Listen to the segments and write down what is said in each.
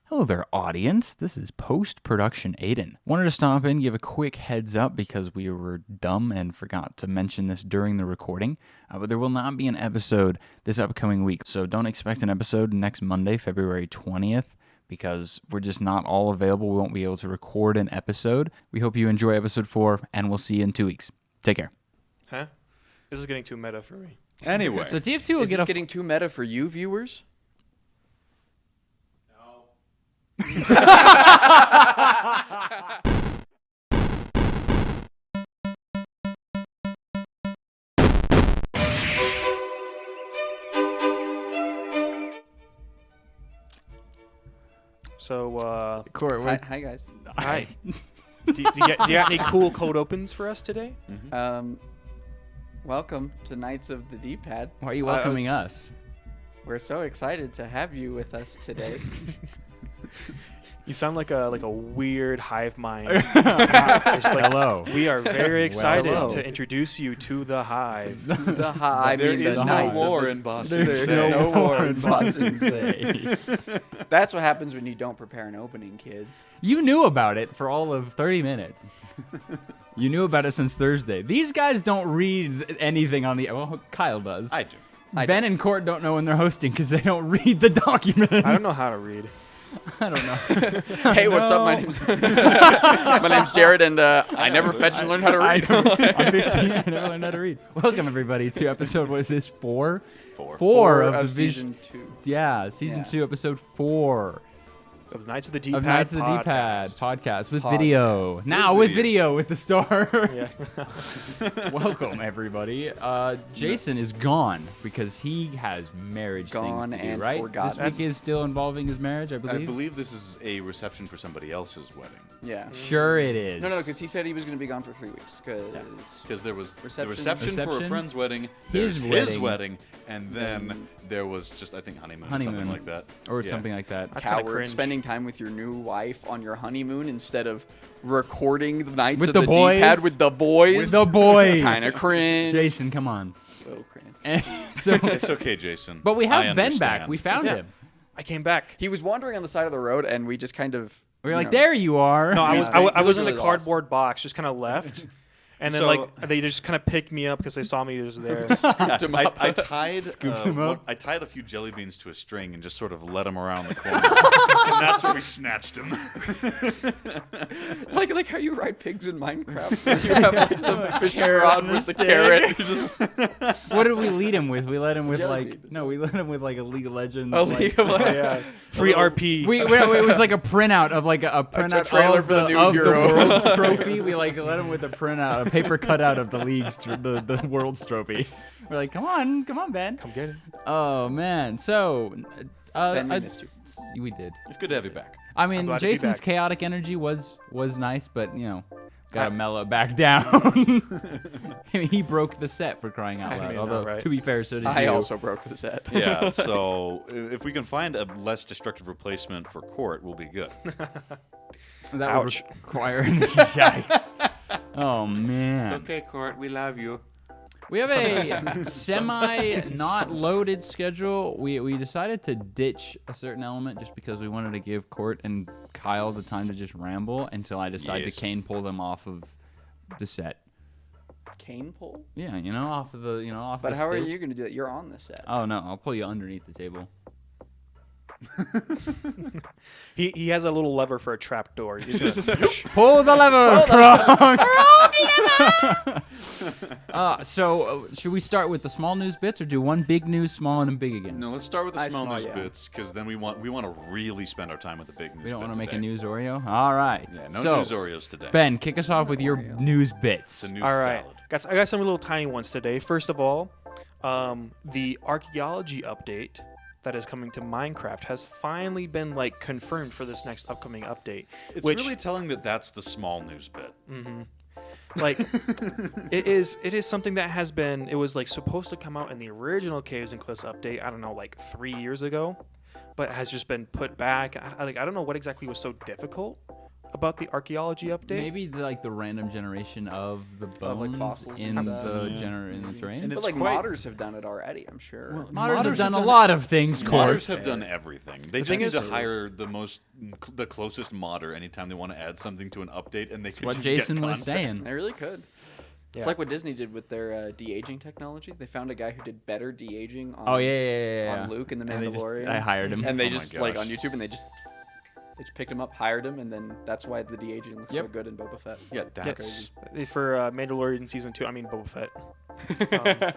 Hello there, audience. This is Post-Production Aiden. Wanted to stop in, give a quick heads up because we were dumb and forgot to mention this during the recording. But there will not be an episode this upcoming week. So don't expect an episode next Monday, February 20th, because we're just not all available. We won't be able to record an episode. We hope you enjoy episode 4, and we'll see you in 2 weeks. Take care. Huh? This is getting too meta for me. Anyway. So TF2 will Is get this getting too meta for you, viewers? So, Court, Hi guys. hi. do you got any cool code opens for us today? Welcome to Knights of the D-Pad. why are you welcoming us? We're so excited to have you with us today. You sound like a weird hive mind. It's like, Hello. We are very excited hello. to introduce you to the hive. The hive. There I mean, is the no Knights of war the- in Boston. There's no war in Boston Say. That's what happens when you don't prepare an opening, kids. You knew about it for all of 30 minutes. You knew about it since Thursday. These guys don't read anything on the... Well, Kyle does. I do. Ben and Court don't know when they're hosting because they don't read the document. I don't know how to read. I don't know. Hey, what's up? My name's Jared, and I never fetched and learned how to read. I'm 15. I never learned how to read. Welcome, everybody, to episode, what is this, 4? Four. Four of of the season 2. Yeah, season Yeah. 2, episode 4 Of Knights of the D-Pad of Knights of the D-Pad podcast. podcast with Podcast. video. Now with video with the star. Yeah. Welcome, everybody. Jason is gone because he has marriage Gone things to do, and right? forgotten. This week is still involving his marriage, I I believe. believe this is a reception for somebody else's wedding. Yeah. Sure it is. No, because he said he was going to be gone for 3 weeks. Because there was the Reception. reception for a Reception. friend's wedding, His there's his wedding. wedding, and then there was just, I think, honeymoon or Honeymoon. something like that. Or Yeah. something like that. That's kinda Coward, cringe. spending time with your new wife on your honeymoon instead of recording the Knights With of the the boys? D-Pad with the boys. With the boys. Kind of cringe. Jason, come on. Little cringe. And so, It's okay, Jason. but we I have Ben back. understand. We found Yeah. him. I came back. He was wandering on the side of the road, and we just kind of. We were like, there you are. No, I Yeah. was He I was in really a lost. cardboard box, just kind of left. And then, So- they just kind of picked me up because they saw me just there. Scooped him up. I tied him up. I tied a few jelly beans to a string and just sort of led him around the corner, and that's where we snatched him. like how you ride pigs in Minecraft. You have like the fishing rod with the carrot. You just What did we lead him with? We led him with Jelly like beans. no, we led him with like a League of Legends. Oh, like- League of Legends. Yeah. Free RP. it was like a printout of like a printout trailer of for the new of hero. the World's Trophy. We like let him with a printout, a paper cutout of the league's the World's Trophy. We're like, come on, Ben. Come get it. Oh man, so Ben, we missed you. We did. It's good to have you back. I mean, glad to be Jason's back. chaotic energy was nice, but you know, gotta mellow it back down. He broke the set for crying out I loud. mean, Although right. to be fair, so did I you. also broke the set. Yeah, so if we can find a less destructive replacement for Court, we'll be good. That Ouch. would require yikes. Oh man. okay, Court. We love you. We have a semi not loaded schedule. We decided to ditch a certain element just because we wanted to give Court and Kyle the time to just ramble until I decide Yes. to cane pull them off of the set. Cane pull? Yeah, you know, off of the off. But the how are stage. you going to do that? You're on the set. Oh no, I'll pull you underneath the table. He has a little lever for a trap door. He's just Pull the lever, Kronk! So should we start with the small news bits or do one big news, small, and a big again? No, let's start with the I small small, news yeah. bits, because then we want to really spend our time with the big news. We don't bit want to make a today. news Oreo. All right. Yeah, no so, news Oreos today. Ben, kick us off with your Oreo. news bits. It's a news all right. salad. I got some little tiny ones today. First of all, the archaeology update that is coming to Minecraft has finally been confirmed for this next upcoming update. It's which really telling that that's the small news bit. it is something that has been, it was supposed to come out in the original Caves and Cliffs update, I don't know, 3 years ago, but has just been put back. I don't know what exactly was so difficult about the archaeology update? Maybe like the random generation of the bones like, fossils in and the stuff. in the terrain. And But it's like quite- modders have done it already, I'm sure. Modders have done a done- lot of things, Modders Court. have done everything. They just thing need is- to hire the closest modder anytime they want to add something to an update, and they can What just Jason get was content. saying. They really could. Yeah. It's like what Disney did with their de-aging technology. They found a guy who did better de-aging on, Oh yeah. on Luke in The And they just- Mandalorian. I hired him. and they Oh my just like on gosh. YouTube, and they just picked him up, hired him, and then that's why the de-aging looks so Yep. good in Boba Fett. Yeah, that's crazy. For Mandalorian season 2, I mean Boba Fett.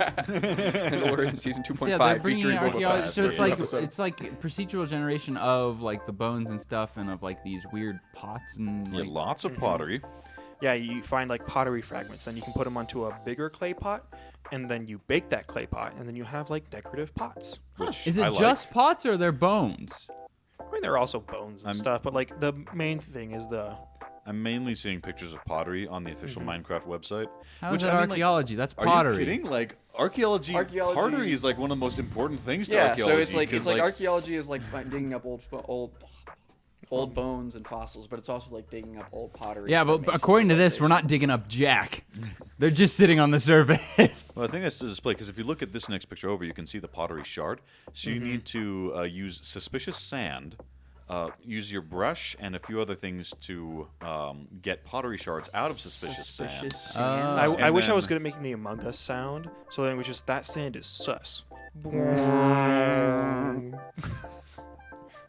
Mandalorian season So 2.5 yeah, they're bringing featuring in Boba archaeology. Fett. So it's New like episode. it's like procedural generation of like the bones and stuff, and of like these weird pots and Yeah, like lots of pottery. Yeah, you find like pottery fragments, and you can put them onto a bigger clay pot, and then you bake that clay pot, and then you have like decorative pots. Which Is I it like. just pots or are there bones? I mean, there are also bones and I'm- stuff, but like the main thing is the. I'm mainly seeing pictures of pottery on the official Minecraft website. How Which, is that I mean, like, archaeology? That's Are pottery. you kidding? Like archaeology, Archaeology- pottery is like one of the most important things to Yeah, archaeology. so it's like 'cause, archaeology is like digging up old bones and fossils, but it's also like digging up old pottery. Yeah, but formations according to and this, we're not locations. digging up jack. They're just sitting on the surface. Well, I think that's to display because if you look at this next picture over, you can see the pottery shard. So you need to use suspicious sand, use your brush, and a few other things to get pottery shards out of suspicious sand. Oh. I wish I then- was good at making the Among Us sound, so then it was just that sand is sus.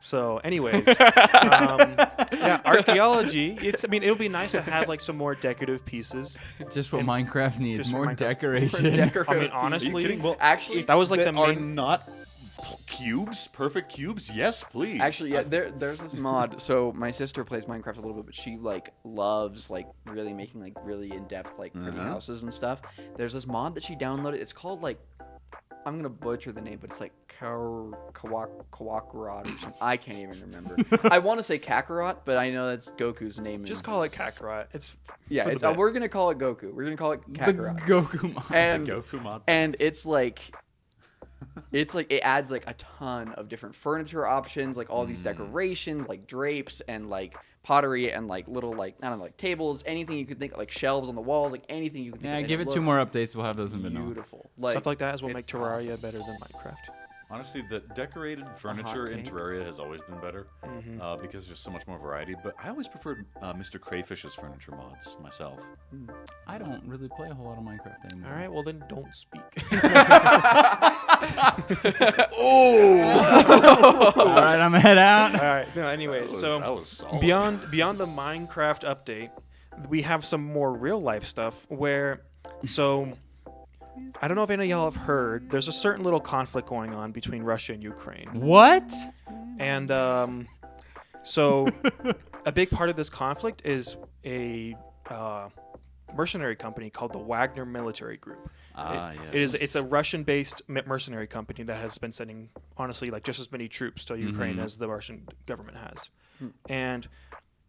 So, anyways, yeah, archaeology. I mean, it'll be nice to have like some more decorative pieces. Just what And Minecraft needs, just more Minecraft- decoration. I mean, honestly, kidding? Well, Actually, that was like that the are main. not cubes, perfect cubes. Yes, please. Actually, yeah, there's this mod. So my sister plays Minecraft a little bit, but she like loves like really making like really in-depth like pretty houses and stuff. There's this mod that she downloaded. It's called like, I'm gonna butcher the name, but it's like Kawakarot or something. I can't even remember. I want to say Kakarot, but I know that's Goku's name. Just in- call it Kakarot. It's yeah. for the It's bit. we're gonna call it Goku. We're gonna call it The Kakarot. Goku mod. and Goku mod. and it's like it adds like a ton of different furniture options, like all these decorations, like drapes and like pottery and like little like I don't know, like tables, anything you could think, like shelves on the walls, like anything you could think. Yeah, of, and give it two looks more updates. We'll have those in vanilla. beautiful. Like stuff like that is what it's make Terraria better than Minecraft. Honestly, the decorated furniture in take. Terraria has always been better because there's so much more variety. But I always preferred Mr. Crayfish's furniture mods myself. I don't really play a whole lot of Minecraft anymore. All right, well then don't speak. All right, I'm gonna head out. All right. No, anyways, that so was solid. beyond the Minecraft update, we have some more real life stuff where, so I don't know if any of y'all have heard. There's a certain little conflict going on between Russia and Ukraine, What? and so a big part of this conflict is a mercenary company called the Wagner Military Group. It's a Russian-based mercenary company that has been sending, honestly, like just as many troops to Ukraine as the Russian government has, and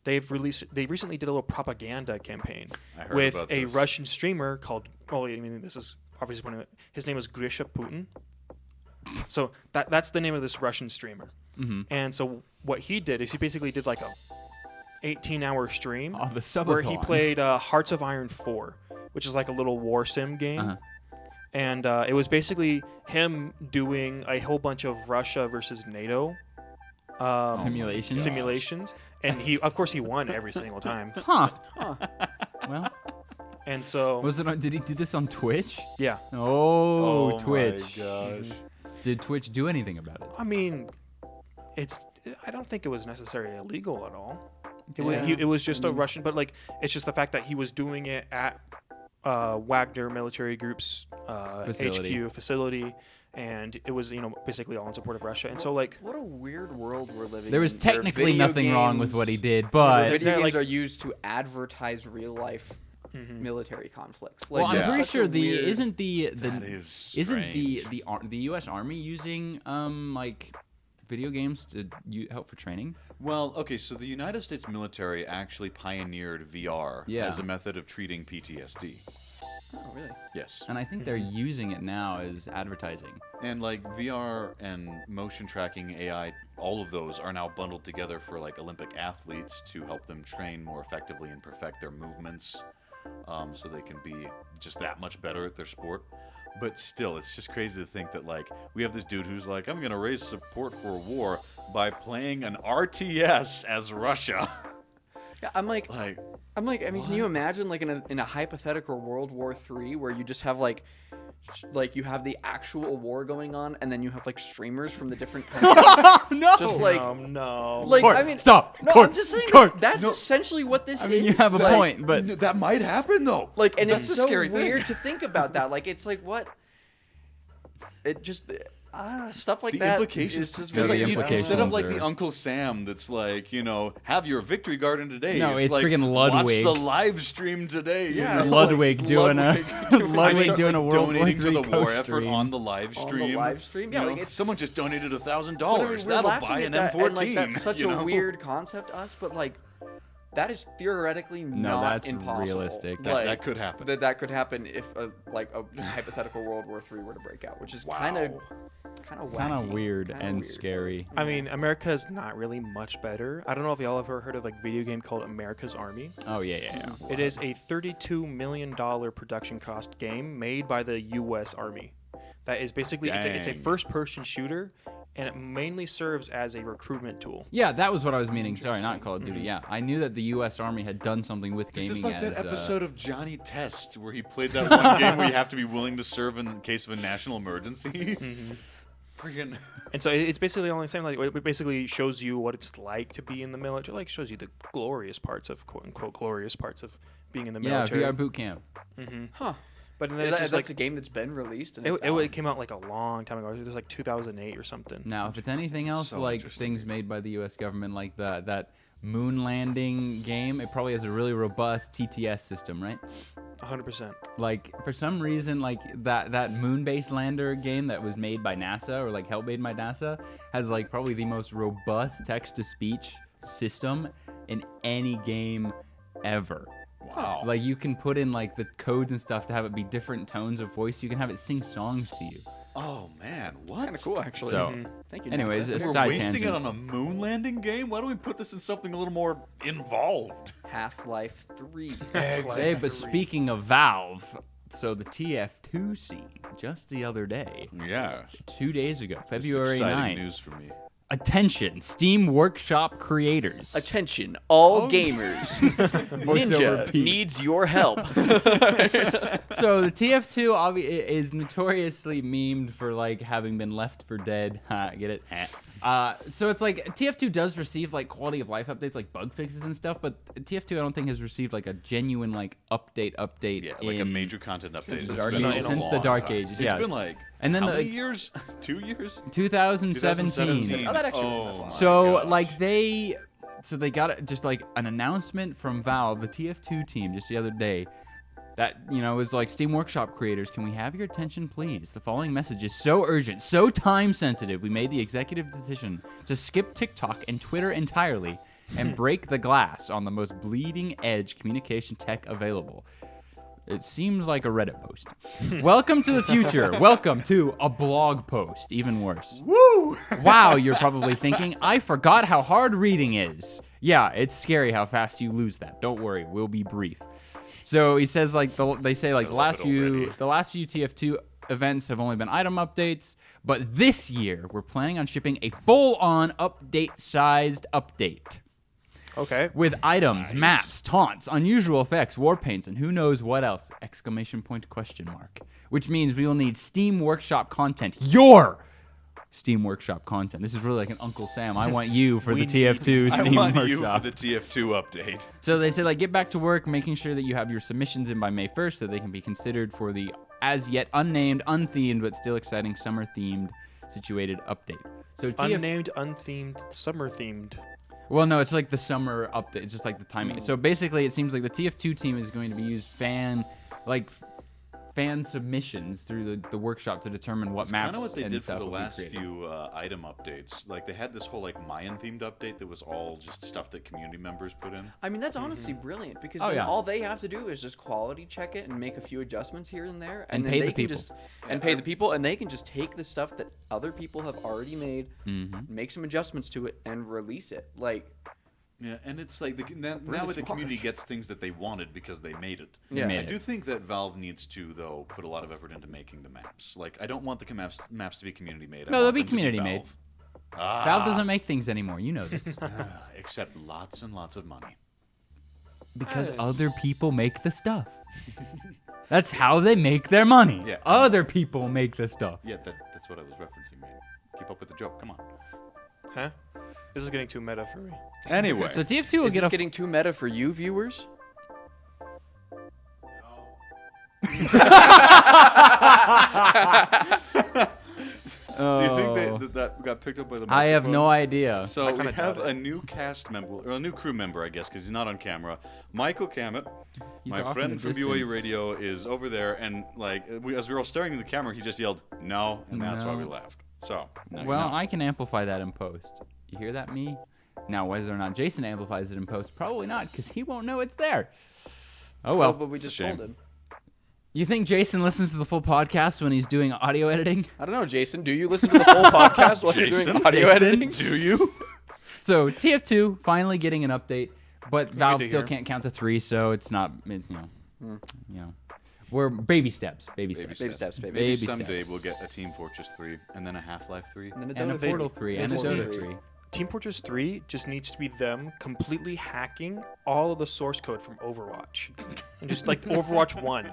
they recently did a little propaganda campaign I heard with about a this. Russian streamer called. Well, I mean, this is obviously one of his name is Grisha Putin. So that's the name of this Russian streamer, and so what he did is he basically did like a 18-hour stream Oh, the subathon. where he played Hearts of Iron 4, which is like a little war sim game. Uh-huh. And it was basically him doing a whole bunch of Russia versus NATO Simulations. and of course he won every single time. Huh. Well, And so was it? Did he do this on Twitch? yeah, Oh, Twitch. my gosh. Did Twitch do anything about it? I mean, I don't think it was necessarily illegal at all. Yeah. It was just a Russian, but like it's just the fact that he was doing it at Wagner Military Group's Facility. HQ facility, and it was basically all in support of Russia. And so like what a weird world we're living in. There was where technically video nothing wrong with games- what he did, but Video they're games like- are used to advertise real life military conflicts. well, Like, I'm it's pretty such sure a weird- isn't the That is isn't the strange. the U.S. Army using like video games to help for training? Well, okay, so the United States military actually pioneered VR Yeah. as a method of treating PTSD. Oh, really? Yes. And I think they're using it now as advertising. And like VR and motion tracking AI, all of those are now bundled together for like Olympic athletes to help them train more effectively and perfect their movements, so they can be just that much better at their sport. But still, it's just crazy to think that like we have this dude who's like, I'm gonna raise support for a war by playing an RTS as Russia. Yeah, I'm like, I mean, can you imagine like in a hypothetical World War III where you just have like you have the actual war going on, and then you have like streamers from the different countries. No, just like no. like Court, I mean, stop. No, Court, I'm just saying Court. that's essentially what this I is. mean, you have a like, point, but That might happen though. Like, and That's it's the so scary weird thing. to think about that. Like, it's like what it just stuff like The that. implications, is just Yeah, like the really implications instead of like are- the Uncle Sam that's like, have your victory garden today. No, it's like, freaking watch Ludwig. the live stream today. Yeah, Ludwig it's doing Ludwig a doing- Ludwig Start, doing like, a World War donating to III the war coach effort stream. on the live On stream. the live stream, yeah, You like know, it's someone just donated $1,000. But I mean, we're That'll laughing buy at an that, M14. and, like, that's such you a know? weird concept to us, but like that is theoretically No, not that's impossible. realistic. That could happen. That could happen if a hypothetical World War III were to break out, which is kind of Weird and scary. I mean, America is not really much better. I don't know if y'all ever heard of like a video game called America's Army. Oh yeah. It is a $32 million production cost game made by the U.S. Army. That is basically it's a Dang. first-person shooter, and it mainly serves as a recruitment tool. Yeah, that was what I was meaning. Sorry, not Call of Duty. Yeah, I knew that the U.S. Army had done something with This gaming. is like as, that episode of Johnny Test where he played that one game where you have to be willing to serve in case of a national emergency. Freaking. And so it's basically the only same. Like it basically shows you what it's like to be in the military. Like shows you the glorious parts of quote unquote glorious parts of being in the yeah, military. VR boot camp. Huh. But then it's That's just like a game that's been released, and it came out like a long time ago. It was like 2008 or something. Now, if it's anything else So like interesting. things made by the U.S. government, like that moon landing game, it probably has a really robust TTS system, right? 100%. Like for some reason, like that moon-based lander game that was made by NASA or like helped made by NASA has like probably the most robust text-to-speech system in any game ever. Wow. Like you can put in like the codes and stuff to have it be different tones of voice. You can have it sing songs to you. Oh man, what? It's kind of cool, actually. So, Thank you. anyways, NASA. it's We're side wasting it tangents. on a moon landing game? Why don't we put this in something a little more involved? Half-Life 3. Hey, but speaking of Valve, so the TF2 scene just the other day, Yeah. 2 days ago, This is February exciting 9th. news for me. Attention, Steam Workshop creators. Attention, all gamers. Voiceover Ninja Pete. needs your help. So the TF2 is notoriously memed for like having been left for dead. Ha, get it? So it's like TF2 does receive like quality of life updates, like bug fixes and stuff, but TF2 I don't think has received like a genuine like update. Yeah, like a in- major content update. the It's Dark been Ages. a Since the long Dark time. Ages, It's yeah. been like And then how the- many years? 2 years? 2017. Oh, that actually wasn't that Oh, long. So gosh. like they got just like an announcement from Valve, the TF2 team, just the other day. That was like, Steam Workshop creators, can we have your attention, please? The following message is so urgent, so time sensitive. We made the executive decision to skip TikTok and Twitter entirely and break the glass on the most bleeding edge communication tech available. It seems like a Reddit post. Welcome to the future. Welcome to a blog post. Even worse. Woo! Wow, you're probably thinking, I forgot how hard reading is. Yeah, it's scary how fast you lose that. Don't worry, we'll be brief. So he says like they say like the last few TF2 events have only been item updates, but this year we're planning on shipping a full-on update-sized update. Okay. With items, maps, taunts, unusual effects, war paints, and who knows what else! ! Which means we will need Steam Workshop content. Your Steam Workshop content. This is really like an Uncle Sam. I want you for the TF2 Steam I want Workshop. you for the TF2 update. So they say, like, get back to work, making sure that you have your submissions in by May 1st so they can be considered for the as yet unnamed, unthemed, but still exciting summer-themed situated update. So Unnamed, unthemed, summer themed. Well, no, it's like the summer update. It's just like the timing. So basically, it seems like the TF2 team is going to be used fan submissions through the workshop to determine what maps kind of what they and did for stuff the will be last created. few item updates. Like they had this whole like Mayan themed update that was all just stuff that community members put in. I mean, that's honestly brilliant because Oh, then yeah. all they have to do is just quality check it and make a few adjustments here and there, And then pay they the can people. just pay the people, and they can just take the stuff that other people have already made, make some adjustments to it, and release it. Like, Yeah, and it's like now Really the community smart. gets things that they wanted because they made it. Yeah. made I it. do think that Valve needs to though put a lot of effort into making the maps. Like I don't want the maps to be community made. No, they'll be community made. Ah, Valve doesn't make things anymore. You know this. accept lots and lots of money. Because other people make the stuff. That's how they make their money. Yeah. Other people make the stuff. Yeah, that's what I was referencing, man. Keep up with the joke. Come on. Huh? This is getting too meta for me. Anyway, So TF2 will is get this a getting too meta for you, viewers? do you think that got picked up by the I have no microphones? idea. So I we kinda have doubt a it. new cast member, or a new crew member, I guess, because he's not on camera. Michael Cammett, He's my off in friend the from BYU distance. Radio, is over there, and like as we were all staring at the camera, he just yelled "No," and that's why we No. laughed. So now you Well, know. I can amplify that in post. You hear that, me? Now, whether or not Jason amplifies it in post, probably not, because he won't know it's there. Oh well. But we It's a just shame. told him. You think Jason listens to the full podcast when he's doing audio editing? I don't know, Jason. Do you listen to the full podcast while you're doing Jason? audio Jason? editing? Do you? So TF2 finally getting an update, but Valve to still hear. can't count to 3, so it's not, you know, we're baby steps, baby steps. Baby steps, baby. Maybe Baby someday steps. we'll get a Team Fortress 3, and then a Half-Life 3. And then And a Dota 3. Portal 3, and a just Dota need- 3. Team Fortress 3 just needs to be them completely hacking all of the source code from Overwatch. And just like Overwatch 1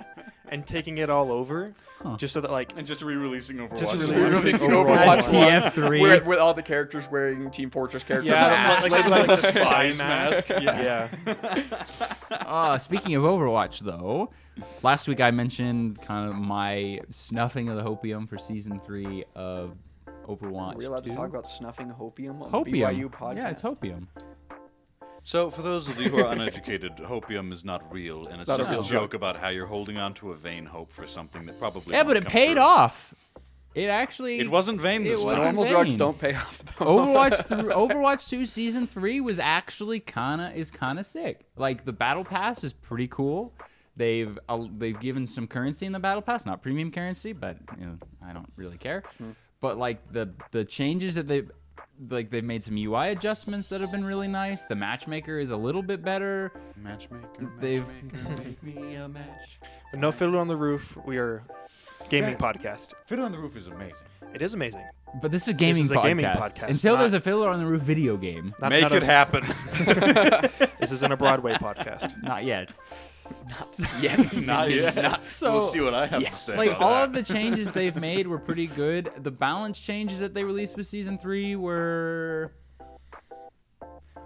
and taking it all over just so that like And just re-releasing Overwatch. Just one. re-releasing Overwatch That's TF3. with all the characters wearing Team Fortress character yeah, masks. like the spy Spy mask. mask. Yeah. Speaking of Overwatch, though, last week I mentioned kind of my snuffing of the Hopium for Season 3 of Overwatch Are we allowed 2. to talk about snuffing Hopium on Hopium. the BYU podcast? Yeah, it's Hopium. So, for those of you who are uneducated, Hopium is not real, and it's Not just a a real joke about how you're holding on to a vain hope for something that probably Yeah, won't but it come paid true. off. It actually... It wasn't vain It this wasn't time. Normal vain. drugs don't pay off, though. Overwatch 2 Season 3 was actually kind of sick. Like, the Battle Pass is pretty cool. They've given some currency in the Battle Pass, not premium currency, but you know, I don't really care. But like the changes that they've made some UI adjustments that have been really nice. The matchmaker is a little bit better. Matchmaker, They've- make me a match. But no Fiddler on the Roof. We are gaming podcast. Fiddler on the Roof is amazing. It is amazing. But this is a gaming, is a podcast. gaming podcast, Until not- there's a Fiddler on the Roof video game. Make not it happen. This isn't a Broadway podcast. Not yet. Not yet. So- we'll see what I have to say. Like about all that. of the changes they've made were pretty good. The balance changes that they released with Season 3 were...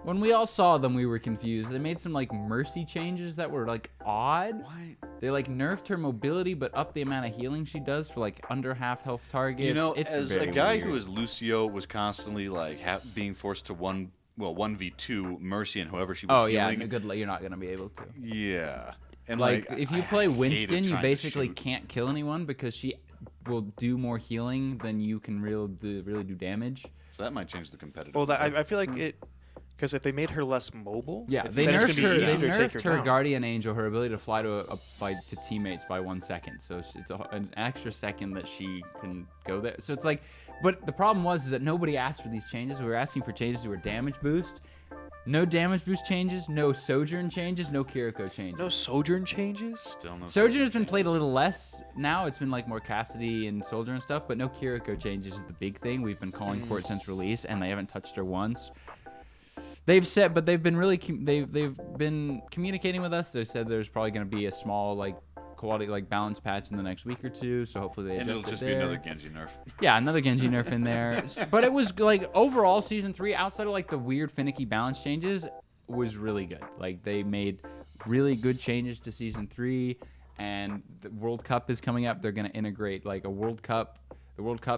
When we all saw them, we were confused. They made some like mercy changes that were like odd. Why? They like nerfed her mobility, but upped the amount of healing she does for like under half health targets. You know, it's as a very guy weird. who is Lucio was constantly like being forced to 1v2 Mercy and whoever she was Oh yeah, healing. no, good. You're not gonna be able to. Yeah. And Like if you play hated Winston, you trying to basically shoot. can't kill anyone because she will do more healing than you can really do damage. So that might change the competitive. Well, I feel like it because if they made her less mobile, Yeah, it's, they then it's nerfed gonna her. be They easier to take nerfed her her down. guardian angel, her ability to fly to to teammates by 1 second. So it's an extra second that she can go there. So it's like, but the problem was is that nobody asked for these changes. We were asking for changes to her damage boost. No damage boost changes. No Sojourn changes. No Kiriko changes. No Sojourn changes. Still no Sojourn has been changes. played a little less now. It's been like more Cassidy and Soldier and stuff, but no Kiriko changes is the big thing. We've been calling for it since release, and they haven't touched her once. They've said, but they've been really they've been communicating with us. They said there's probably going to be a small like quality like balance patch in the next week or two. So hopefully they And it'll adjust it just be there. another Genji nerf. Yeah, another Genji nerf in there. But it was like overall Season 3, outside of like the weird finicky balance changes, was really good. Like they made really good changes to Season 3, and the World Cup is coming up. They're gonna integrate like the World Cup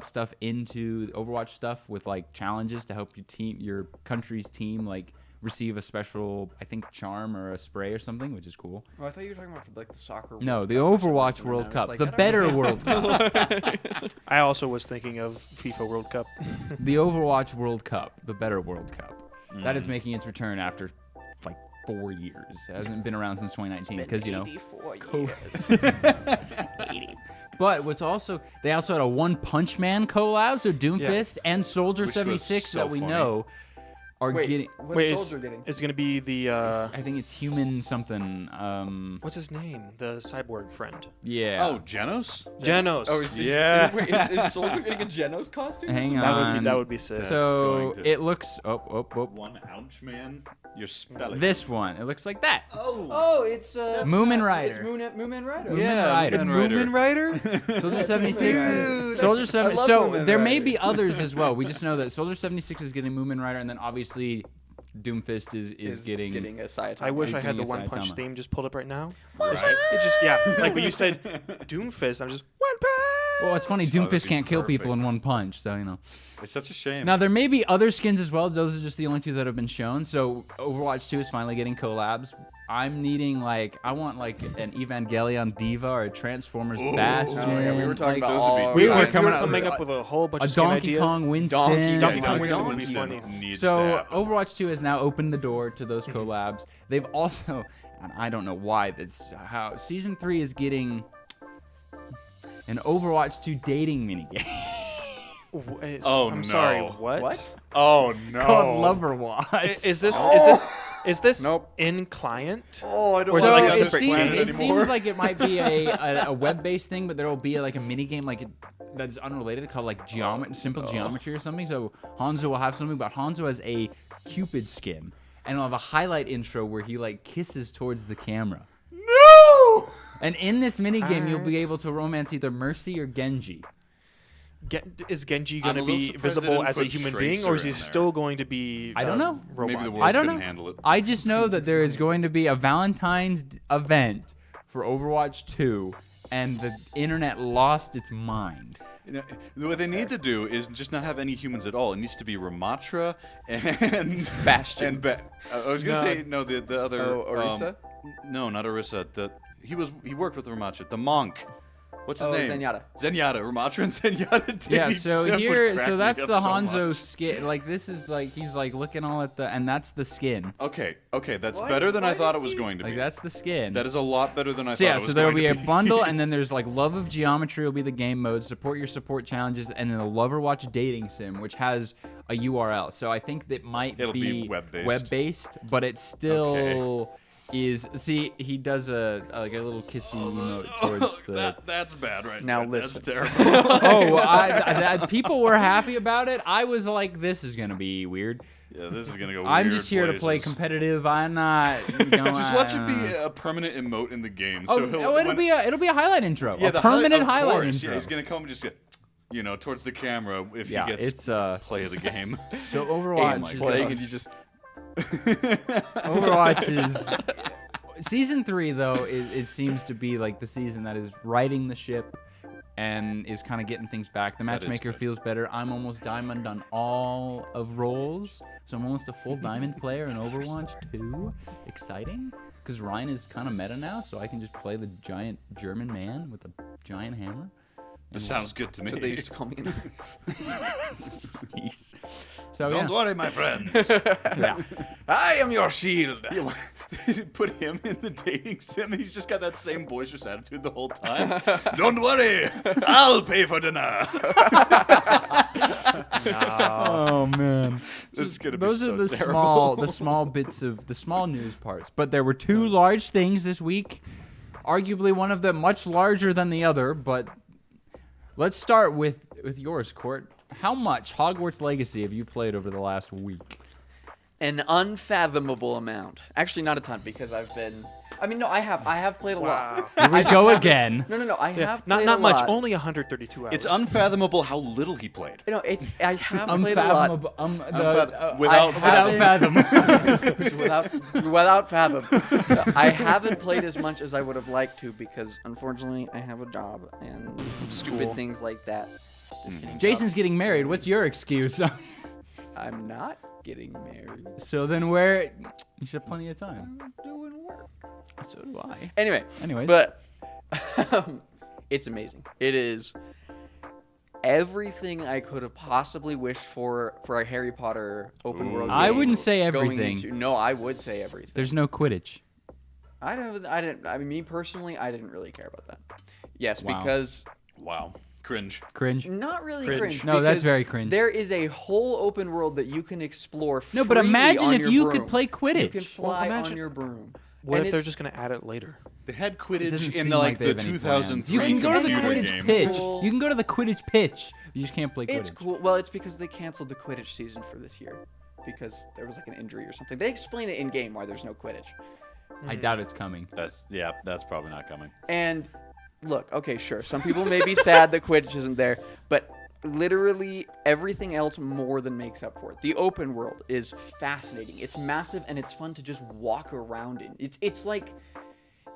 stuff into the Overwatch stuff with like challenges to help your country's team like receive a special, I think, charm or a spray or something, which is cool. Oh, I thought you were talking about like the soccer. No, World the Cup or Overwatch something, World and I was Cup, like, the I don't better know. World Cup, I also was thinking of FIFA World Cup. the Overwatch World Cup, the better World Cup. That is making its return after like 4 years. It hasn't been around since 2019 because 84 COVID. years. But what's also they also had a One Punch Man collab, so Doomfist and Soldier Which was 76 so that we funny. know are getting. What Wait, Soldier getting? It's going to be the I think it's human something. what's his name? The cyborg friend. Yeah. Oh, Genos? Genos. Oh, Yeah. Wait, is Soldier getting a Genos costume? Hang that on. would be sick. So going to- it looks. Oh. 1 ounce, man. You're spelling. This one. It looks like that. Oh, it's Moomin Rider. It's Moomin Rider. Moomin Rider. Moomin Rider. Soldier 76. Dude, Soldier I 70. love So Moomin there may Rider. be others as well. We just know that Soldier 76 is getting Moomin Rider, and then obviously Doomfist is getting. a Sayatama. I wish I had the Getting a One Punch Saitama. theme just pulled up right now. Right. It just like when you said Doomfist, I'm just One Punch. Well, it's funny. that'd Doomfist be can't kill people in perfect. one punch, so you know. It's such a shame. Now there may be other skins as well. Those are just the only two that have been shown. So Overwatch 2 is finally getting collabs. I'm needing I want an Evangelion Diva or a Transformers Bastion. Oh, yeah, we were talking about those would be all. good. We were coming coming up up with a whole bunch a of skin Donkey ideas. Kong Winston. Donkey Kong Donkey Winston Kong would be Winston funny. needs So to happen. Overwatch 2 has now opened the door to those collabs. They've also, and I don't know why, that's how Season 3 is getting an Overwatch 2 dating minigame Oh, I'm no. sorry. What? What? Oh no. called Loverwatch. Is this Nope. in client? Oh, I don't Or is So it want like a it separate seems, game it anymore. seems like it might be a web-based thing, but there will be like a mini game that's unrelated called like simple geometry or something. So Hanzo will have something, but Hanzo has a Cupid skin, and he'll have a highlight intro where he kisses towards the camera. No. And in this mini game, you'll be able to romance either Mercy or Genji. Is Genji I'm going to a little be surprised they visible didn't as a put human Tracer being, or is he in there. still going to be? I don't know. Robot? Maybe the world I don't couldn't know. handle it. I just know that there is going to be a Valentine's event for Overwatch 2, and the internet lost its mind. You know, what they need to do is just not have any humans at all. It needs to be Ramatra and Bastion. I was gonna say no, the other. Oh, Orisa? No, not Orisa. He worked with Ramatra. The monk. What's his name? Zenyatta. Zenyatta. Ramatra and Zenyatta. Yeah, dating so sim would here, crack so me that's up the so Hanzo much. skin. This is he's looking all at the, and that's the skin. Okay, that's What? better than I Why thought does it was he- going to be. That's the skin. That is a lot better than I So thought yeah, it was so there'll going be to a bundle, and then there's Love of Geometry will be the game mode, support your support challenges, and then a Loverwatch dating sim, which has a URL. So I think that might It'll be web-based. web-based, but it still is. See, he does a little kissy emote towards the. That's bad right Now there. listen. That's terrible. Oh, people were happy about it. I was like, this is gonna be weird. Yeah, this is gonna go. I'm weird just here to play places. competitive. I'm not. Just watch it be a permanent emote in the game. So it'll be a highlight intro. yeah, a the permanent of highlight course. intro. Yeah, he's gonna come and just get, towards the camera if Yeah, he gets it's play of the game. so Oh Overwatch my is playing and you just Overwatch is season 3 though. It seems to be the season that is righting the ship and is kind of getting things back. The That is matchmaker good. feels better. I'm almost diamond on all of roles, so I'm almost a full diamond player in Overwatch 2. Exciting, because Ryan is kind of meta now, so I can just play the giant German man with a giant hammer. This sounds good to me. what they used to call me. Jeez. So Don't yeah. worry, my friends. Yeah. I am your shield. Put him in the dating sim, and he's just got that same boisterous attitude the whole time. Don't worry, I'll pay for dinner. Oh man. This is gonna be Those so are the terrible. small bits of the small news parts. But there were 2 large things this week. Arguably one of them much larger than the other, but let's start with yours, Court. How much Hogwarts Legacy have you played over the last week? An unfathomable amount. Actually, not a ton because I've been. I mean, no, I have played a lot. Wow. Here we go again. No. I have played Not a much. lot. Only 132 hours. It's unfathomable how little he played. I have played a lot. Unfathomable. Without fathom. Without fathom. I haven't played as much as I would have liked to because unfortunately I have a job and stupid School. things like that. Just kidding. Jason's getting married. What's your excuse? I'm not getting married. So then where? You should have plenty of time. I'm doing work. So do I. Anyways, but it's amazing. It is everything I could have possibly wished for a Harry Potter open world game. I wouldn't say going everything. No, I would say everything. There's no Quidditch. I mean, me personally, I didn't really care about that. Yes, Wow. because Wow. Cringe. Cringe. not really Cringe. cringe. No, that's because very cringe. There is a whole open world that you can explore. No, but freely imagine on if your you broom. could play Quidditch. You can fly imagine- on your broom. What And if they're it's- just going to add it later? They had It Quidditch doesn't in seem the, like the they have any plans. 2003 You can go to the computer Quidditch game. pitch. Cool. You can go to the Quidditch pitch. You just can't play Quidditch. It's cool. Well, it's because they canceled the Quidditch season for this year because there was like an injury or something. They explain it in game why there's no Quidditch. I doubt it's coming. That's probably not coming. And look, okay, sure. Some people may be sad that Quidditch isn't there, but literally everything else more than makes up for it. The open world is fascinating. It's massive and it's fun to just walk around in. It's like,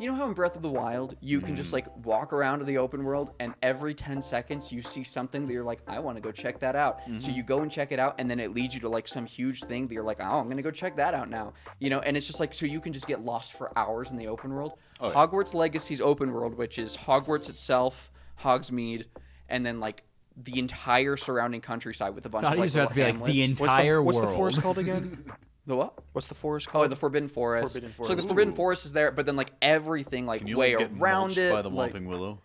you know how in Breath of the Wild you can just like walk around to the open world and every 10 seconds you see something that you're like, I want to go check that out. So you go and check it out and then it leads you to like some huge thing that you're like, oh, I'm going to go check that out now. You know, and it's just like, so you can just get lost for hours in the open world. Oh, yeah. Hogwarts Legacy's open world, which is Hogwarts itself, Hogsmeade, and then like the entire surrounding countryside with a bunch I of thought you like was about little to be like the hamlets. entire What's world. the forest called again? The what? What's the forest Oh, called? the Forbidden Forest. Forbidden So like, the Forest. Forbidden Ooh. Forest is there, but then like everything like Can you way get around mulched it. by the like, Whomping Willow?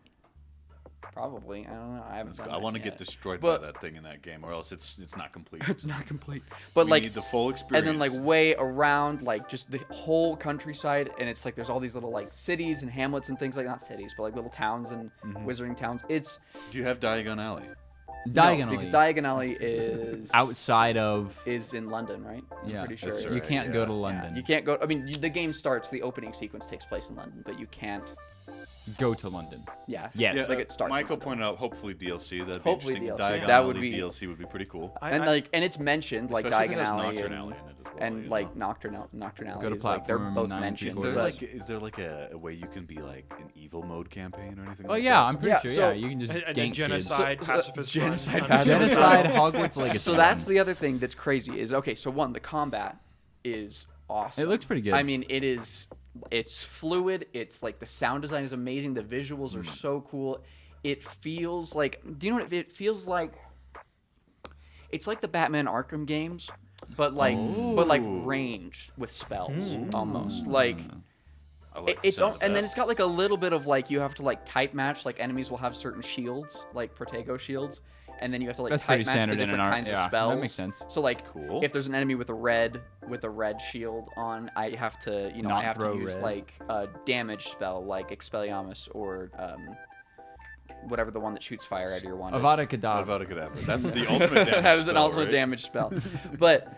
probably. I don't know. I haven't. done I that want to yet. get destroyed But- by that thing in that game, or else it's not complete. It's not complete. But We like need the full and experience. then like way around like just the whole countryside and it's like there's all these little like cities and hamlets and things like not cities but like little towns and wizarding towns. It's do you have Diagon Alley? Diagonally. No, because Diagon Alley is outside of. is in London, right? I'm Yeah, pretty sure. that's you right, can't go yeah. to Yeah, London. you can't go. I mean, the game starts. The opening sequence takes place in London, but you can't. Go to London. Yeah. Yeah. It's like it starts. in Michael London. pointed out hopefully DLC. That'd Hopefully be DLC. interesting. Diagon That Alley would be- DLC would be pretty cool. And it's mentioned like Especially if it Diagon has Alley Nocturne and, Alley in it as well, and you like know? Nocturne Alley Go to is like they're platform both 9 mentioned. Is there but- is there like a way you can be like an evil mode campaign or anything? Oh like yeah, that? I'm pretty Yeah, sure. so- Yeah, you can just And gank genocide, So- pacifist. genocide, run. pacifist kids. Genocide, Hogwarts Legacy. So that's the other thing that's crazy is okay. So one, the combat is awesome. It looks pretty good. I mean, it's fluid. It's like the sound design is amazing. The visuals are so cool. It feels like. Do you know what it feels like? It's like the Batman Arkham games, but like ranged with spells almost. Like I like the it's sound of and that. then it's got like a little bit of like you have to like type match. Like enemies will have certain shields, like Protego shields, and then you have to like That's type pretty match the standard in an different art- kinds yeah, of that spells. makes sense. So like Cool. if there's an enemy with a red shield on, I have to I Not have to throw use red. like a damage spell like Expelliarmus or whatever the one that shoots fire out of your wand. is. Avada Kedavra. Avada Kedavra. That's the ultimate damage. That is an spell, ultimate right? damage spell, but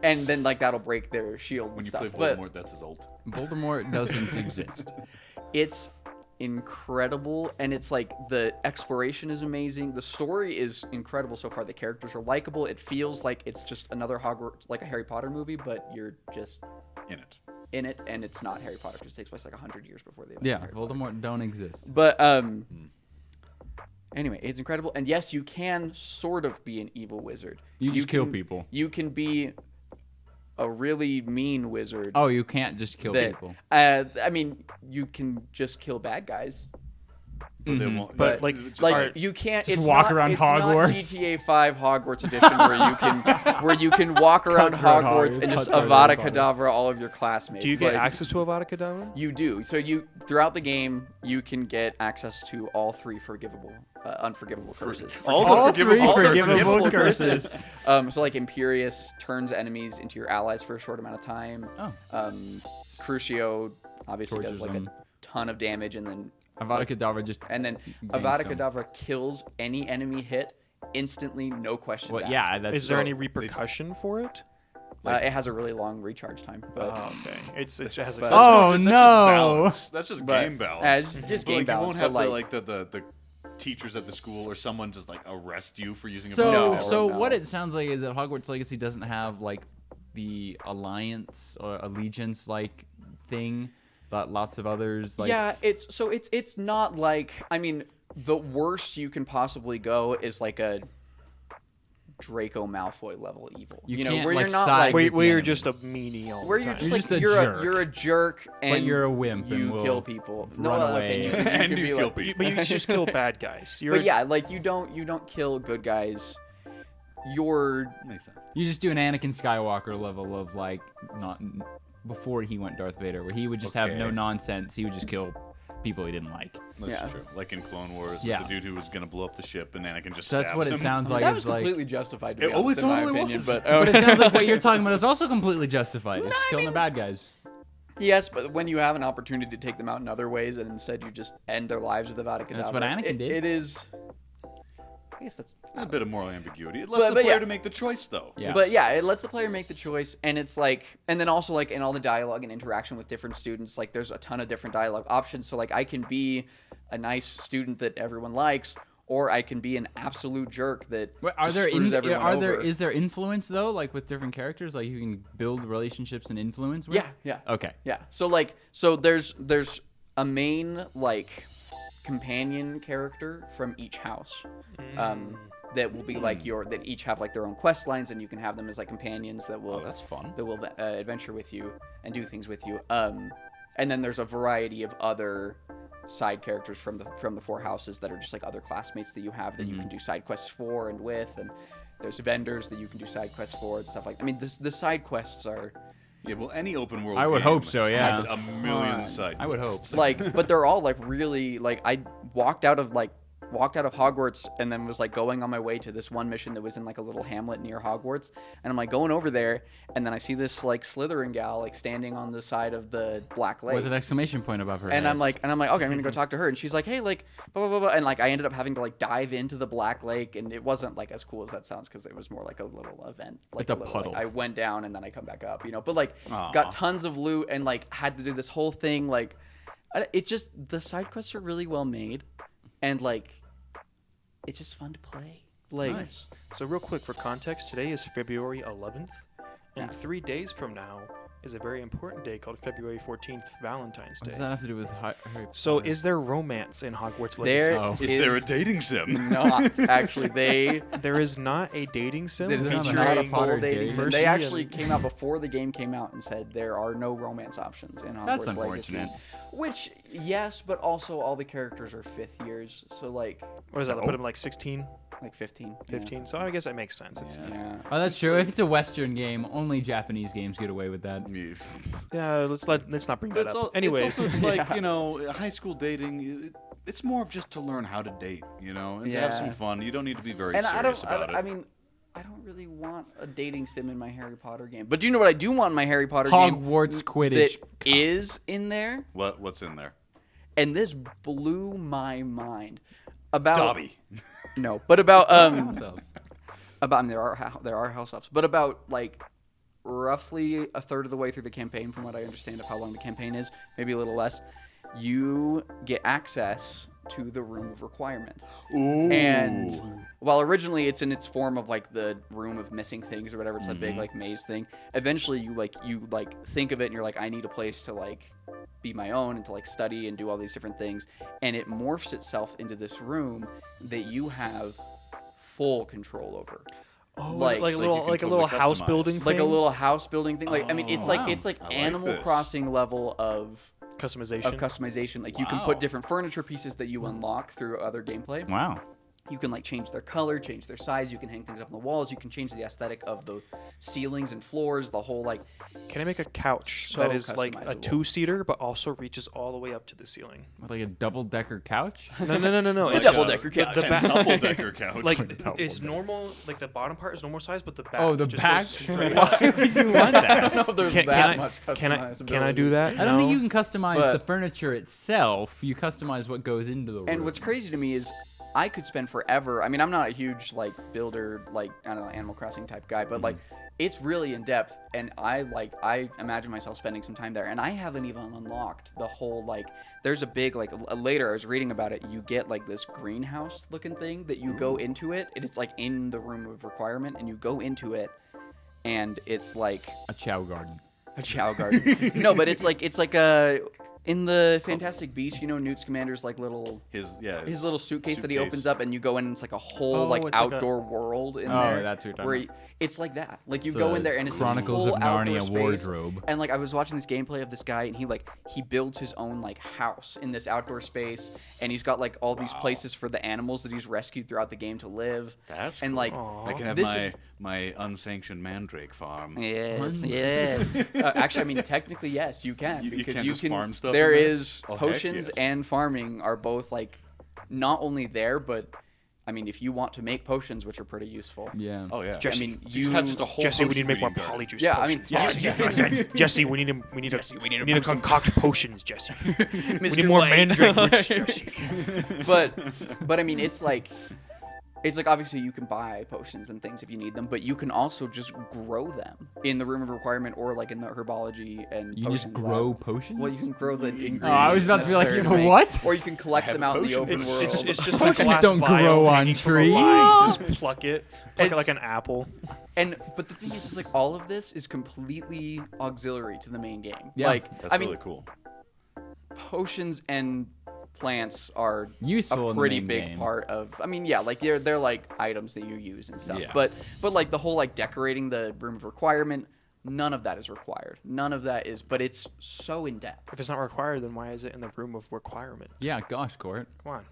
and then like that'll break their shield When and you stuff. play But Voldemort, that's his ult. Voldemort doesn't exist. it's incredible and it's like the exploration is amazing, the story is incredible so far, the characters are likable, it feels like it's just another Hogwarts, like a Harry Potter movie, but you're just In it. in it and it's not Harry Potter because it takes place like 100 years before the events Yeah, of Harry Potter. Voldemort don't exist. But anyway, it's incredible, and yes, you can sort of be an evil wizard. You just kill can- people. You can be a really mean wizard. Oh, you can't just kill that- people. I mean, you can just kill bad guys. But they Mhm. won't. But, like, like, just Like Alright. you can't Just it's walk not, around it's Hogwarts. Not GTA 5 Hogwarts edition where you can walk around Cutthroat Hogwarts Hogwarts, and just cutthroat Avada Harry Potter. Kedavra all of your classmates. Do you get Like, access to Avada Kedavra? You do. So you throughout the game you can get access to all three unforgivable curses. all All the forgivable three All the curses. forgivable forgivable curses. So like Imperius turns enemies into your allies for a short amount of time. Oh. Crucio obviously does like Tortures a ton of damage, and then Avada Kedavra just. Avada ganks them. Kedavra kills any enemy hit instantly, no questions Well, asked. yeah, that's. Is there any repercussion for it? It has a really long recharge time, but Oh, okay. It has like But- Oh, That's just no. balance. That's just But- game balance. yeah, it's just But, game like, balance. You won't but have like, the teachers at the school or someone just like arrest you for using a So, No, so no. what it sounds like is that Hogwarts Legacy doesn't have like the alliance or allegiance like thing that lots of others like. yeah, it's not like, I mean, the worst you can possibly go is like a Draco Malfoy level evil. You know, can't, where like, you're not side like with Where the you're enemy. just a meanie all where the you're time. just You're like just a you're jerk. you're a jerk and you're a wimp you and will kill people. run away. Okay, you And could you be kill like, people. But you just kill bad guys. You're, but yeah, like you don't kill good guys. You're Makes sense. You just do an Anakin Skywalker level of like not before he went Darth Vader, where he would just have no Okay. nonsense. He would just kill people he didn't like. That's Yeah. true. Like in Clone Wars, Yeah. with the dude who was gonna blow up the ship, and Anakin just So that's stabs what it him. sounds like. that It's was like, completely justified to be It- oh, honest, it in my totally opinion. was. But, but it sounds like what you're talking about is also completely justified. It's killing the bad guys. yes, but when you have an opportunity to take them out in other ways, and instead you just end their lives with the Vada Kedavra, That's what Anakin did. It is. I guess that's. A bit of moral ambiguity. It lets the But player yeah. to make the choice, though. Yeah. But yeah, it lets the player make the choice, and it's like, and then also like in all the dialogue and interaction with different students, like there's a ton of different dialogue options. So like I can be a nice student that everyone likes, or I can be an absolute jerk that Wait, are just there screws everyone over. is there influence though, like with different characters, like you can build relationships and influence with? Yeah. Okay. Yeah. So there's a main like companion character from each house. That will be like that each have like their own quest lines, and you can have them as like companions that will Oh, that's fun. that will adventure with you and do things with you. And then there's a variety of other side characters from the four houses that are just like other classmates that you have that you can do side quests for and with, and there's vendors that you can do side quests for and stuff like. I mean, the side quests are Yeah, well, any open world I would game hope so, yeah. has a million side I would hope. quests. like, but they're all like really like I walked out of Hogwarts and then was like going on my way to this one mission that was in like a little hamlet near Hogwarts, and I'm like going over there, and then I see this like Slytherin gal like standing on the side of the Black Lake. With an exclamation point above her And head. I'm like, okay, I'm gonna go talk to her. And she's like, hey, like, blah, blah, blah, blah. And like, I ended up having to like dive into the Black Lake, and it wasn't like as cool as that sounds because it was more like a little event. Like It's a little, puddle. Like, I went down and then I come back up, but like, Aw. got tons of loot and like had to do this whole thing. Like, it just the side quests are really well made, and like, it's just fun to play. Like, Nice. So real quick for context, today is February 11th, and Yeah. 3 days from now is a very important day called February 14th, Valentine's What does Day. that have to do with Harry So Potter? is there romance in Hogwarts Legacy? there Oh. Is there a dating sim? not actually they. There is not a dating sim There's There's featuring not not a full Potter dating dating. sim. Mercy They actually and- came out before the game came out and said there are no romance options in Hogwarts That's Legacy. unfortunate. Which, yes, but also all the characters are fifth years, so like What is that? So? Put him like 16, 15. 15. So I guess that makes sense. It's, Yeah. Oh, that's true. If it's a Western game, only Japanese games get away with that. yeah, let's not bring that It's up. al- Anyways, it's also like Yeah. high school dating. It's more of just to learn how to date, and to Yeah. have some fun. You don't need to be very And serious about it. I mean, I don't really want a dating sim in my Harry Potter game. But do you know what I do want in my Harry Potter game? Hogwarts Quidditch. That is in there, What's in there? and this blew my mind. About Dobby. No, but about Ourselves. about I mean, there are house elves, but about like roughly a third of the way through the campaign, from what I understand of how long the campaign is, maybe a little less, you get access to the room of requirement. Ooh. And while originally it's in its form of like the room of missing things or whatever, it's a big like maze thing. Eventually you think of it and you're like, I need a place to like be my own and to like study and do all these different things, and it morphs itself into this room that you have full control over. oh, like- like, So a you little can like a little totally house customize. building Like a thing? little house building thing. Like I mean, it's Oh, like wow. it's like I like Animal this. Crossing level of customization. customization. Like you can Wow. put different furniture pieces that you unlock through other gameplay. Wow. You can like change their color, change their size. You can hang things up on the walls. You can change the aesthetic of the ceilings and floors. The whole like Can I make a couch So that is like a customizable. 2-seater but also reaches all the way up to the ceiling? Like a double-decker couch? No. the it's- double-decker the- couch. the back- double-decker couch. Like it's normal. Like the bottom part is normal size, but the back. Oh, the just back? goes straight up. Why would you want I that? don't know if there's Can that I much can I customizability. do that? I don't think No. you can customize But- the furniture itself. You customize what goes into the room. And what's crazy to me is I could spend forever. I mean, I'm not a huge like builder, like I don't know, Animal Crossing type guy, but like it's really in depth, and I imagine myself spending some time there, and I haven't even unlocked the whole like. There's a big like later I was reading about it. You get like this greenhouse looking thing that you go into it, and it's like in the room of requirement, and you go into it, and it's like a chow garden. a chow garden. No, but it's like In the Fantastic Beasts, you know Newt Scamander's like little His little suitcase that he opens up, and you go in, and it's like a whole like it's like outdoor world in Oh, there. that's what you're where talking it's like that. Like you go in there, and it's this Chronicles whole of outdoor Narnia space. wardrobe. And like I was watching this gameplay of this guy, and he builds his own like house in this outdoor space, and he's got like all these places for the animals that he's rescued throughout the game to live. That's and cool. like I can have my unsanctioned mandrake farm. Yes, yes. Actually, I mean, technically, yes, you can You because can you just can. farm stuff There in there? is Oh, heck potions yes. and farming are both like not only there, but I mean, if you want to make potions, which are pretty useful. Yeah. Oh yeah. Jesse, I mean, So you have just a whole Jesse, we need to make more potion breeding polyjuice. Yeah, I mean, potions. Jesse, we need to some- concoct potions, Jesse. we Mr. need more White. mandrake roots, Jesse. but I mean, it's like obviously you can buy potions and things if you need them, but you can also just grow them in the room of requirement or like in the herbology and You can just potions grow lab. potions? Well, you can grow the ingredients. Oh, I was about to be like, necessary you to know make- what? Or you can collect have them out in the potions. open world. It's just a Potions glass don't vial grow on hanging from a trees. vine. Just pluck it It's- like an apple. But the thing is like all of this is completely auxiliary to the main game. Yeah. Like That's I mean, really cool. potions and plants are Useful a in the pretty main big game. part of. I mean, yeah, like they're like items that you use and stuff. Yeah. But like the whole like decorating the room of requirement, none of that is required. None of that is. But it's so in depth. If it's not required, then why is it in the room of requirement? Yeah, gosh, Court. Come on.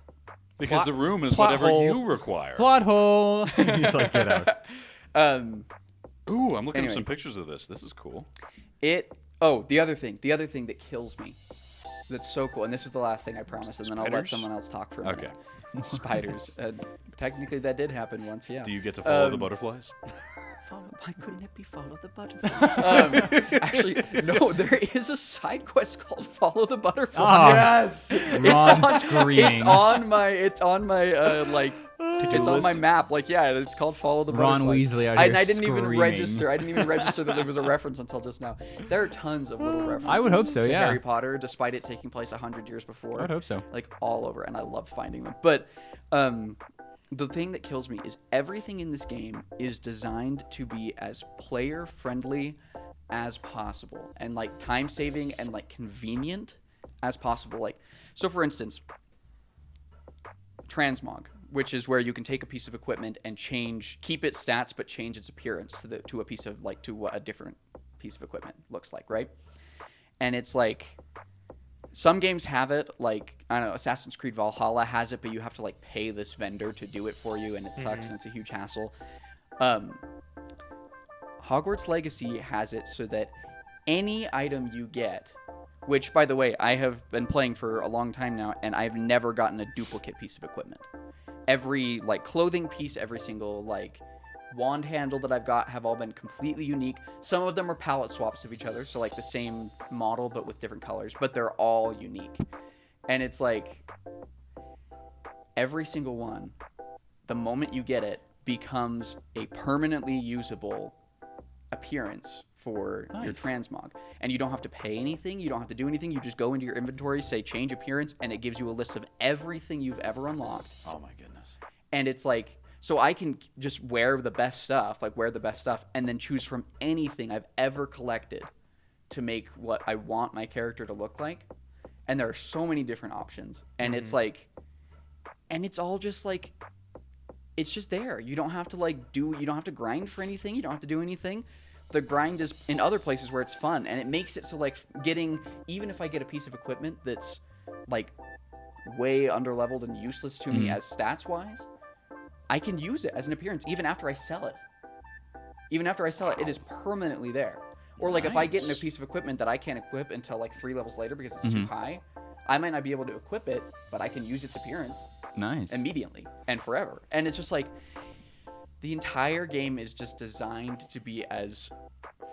Because Plot- the room is plot whatever hole. you require. Plot hole. He's like, get out. Ooh, I'm looking Anyway. at some pictures of this. This is cool. The other thing that kills me. That's so cool. And this is the last thing I promised, and then I'll let Spiders? someone else talk for a minute. Okay. Spiders. Technically, that did happen once. Yeah. Do you get to follow the Um, butterflies? Why couldn't it be Follow the Butterflies? Actually, no. There is a side quest called Follow the Butterflies. Oh, Ron on, screaming. It's on my like. To-do It's on my list? map. Like, yeah, it's called Follow the Ron Butterflies. Weasley out And here I didn't even screaming. register. I didn't even register that there was a reference until just now. There are tons of little references. I would hope so, to yeah. Harry Potter, despite it taking place 100 years before. I would hope so. Like all over, and I love finding them. But the thing that kills me is everything in this game is designed to be as player friendly as possible, and like time saving and like convenient as possible. Like, so for instance, transmog, which is where you can take a piece of equipment and keep its stats, but change its appearance to a piece of like to what a different piece of equipment looks like, right? And it's like some games have it, like I don't know, Assassin's Creed Valhalla has it, but you have to like pay this vendor to do it for you, and it sucks and it's a huge hassle. Hogwarts Legacy has it so that any item you get, which by the way I have been playing for a long time now, and I've never gotten a duplicate piece of equipment. Every like clothing piece, every single like wand handle that I've got have all been completely unique. Some of them are palette swaps of each other, so like the same model but with different colors, but they're all unique. And it's like every single one, the moment you get it, becomes a permanently usable appearance for your transmog. And you don't have to pay anything, you don't have to do anything, you just go into your inventory, say change appearance, and it gives you a list of everything you've ever unlocked. Oh my goodness. And it's like, so I can just wear the best stuff, and then choose from anything I've ever collected to make what I want my character to look like. And there are so many different options. And it's like, and it's all just like, it's just there. You don't have to you don't have to grind for anything. You don't have to do anything. The grind is in other places where it's fun. And it makes it so like even if I get a piece of equipment that's like way underleveled and useless to me as stats wise, I can use it as an appearance even after I sell it. Even after I sell it, it is permanently there. Or like if I get in a piece of equipment that I can't equip until like 3 levels later because it's too high, I might not be able to equip it, but I can use its appearance Nice. immediately and forever. And it's just like the entire game is just designed to be as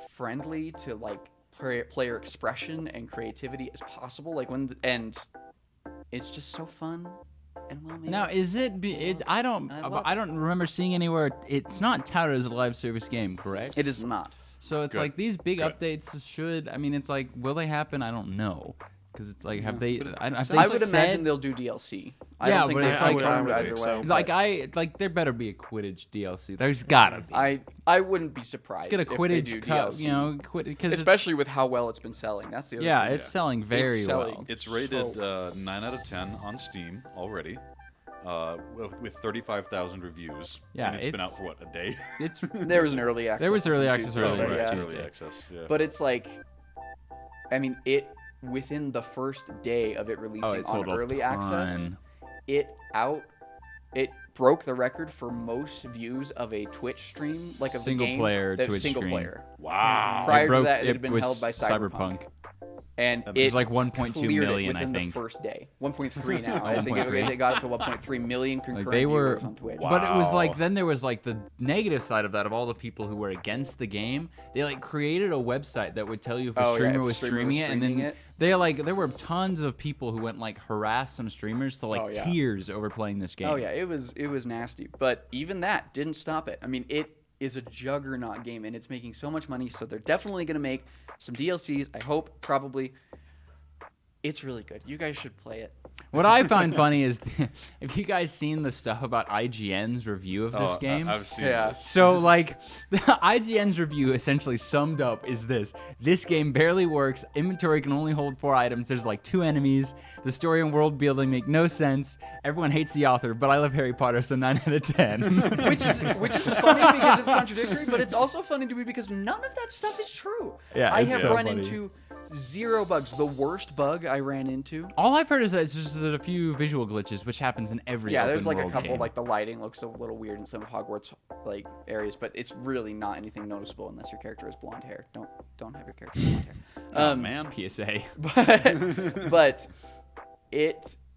friendly to like player expression and creativity as possible. And it's just so fun and well made. Now, is it? I don't remember seeing anywhere. It's not touted as a live service game, correct? It is not. So it's Good. like these big Good. updates should. I mean, it's like, will they happen? I don't know, because it's like, have they? Have they I would said- imagine they'll do DLC. I don't think but they it's like- confirmed I would either think way. so. There better be a Quidditch DLC. There's gotta be. I wouldn't be surprised Get a if they Quidditch do cup, DLC. because Especially with how well it's been selling. That's the other thing. it's selling very selling. well. It's rated 9 out of 10 on Steam already, with 35,000 reviews. Yeah, and it's been out for what, a day? It's There was an early access. There was early on access Tuesday, earlier but this yeah. Tuesday. Early access, yeah. But it's like, I mean, it within the first day of it releasing it sold on a early access, ton. it broke the record for most views of a Twitch stream, like of Single the game. player that's Twitch single stream. player. Wow. Prior broke- to that, it had it been was held by Cyberpunk. And It was like 1.2 cleared it million, I within think. the first day. 1.3 now. I think 1.3. they got up to 1.3 million concurrent They were, viewers on Twitch. but it was like Wow. then there was like the negative side of that of all the people who were against the game. They like created a website that would tell you if a Oh, yeah, streamer if a was streamer streaming was it, and then streaming it. there were tons of people who went like harass some streamers to like Oh, yeah. tears over playing this game. Oh yeah, it was nasty. But even that didn't stop it. I mean, it is a juggernaut game, and it's making so much money. So they're definitely gonna make some DLCs. I hope, probably. It's really good. You guys should play it. What I find funny is, have you guys seen the stuff about IGN's review of this game? I've seen Yeah. this. So, like, the IGN's review essentially summed up is this. This game barely works. Inventory can only hold 4 items. There's like 2 enemies. The story and world building make no sense. Everyone hates the author, but I love Harry Potter, so 9 out of 10. which is funny because it's contradictory, but it's also funny to me because none of that stuff is true. Yeah, I it's have so run funny. into 0 bugs. The worst bug I ran into. All I've heard is that it's just a few visual glitches, which happens in every Yeah, open there's like a world couple. game. Like the lighting looks a little weird in some of Hogwarts like areas, but it's really not anything noticeable unless your character has blonde hair. Don't have your character with blonde hair. Oh, man. PSA. But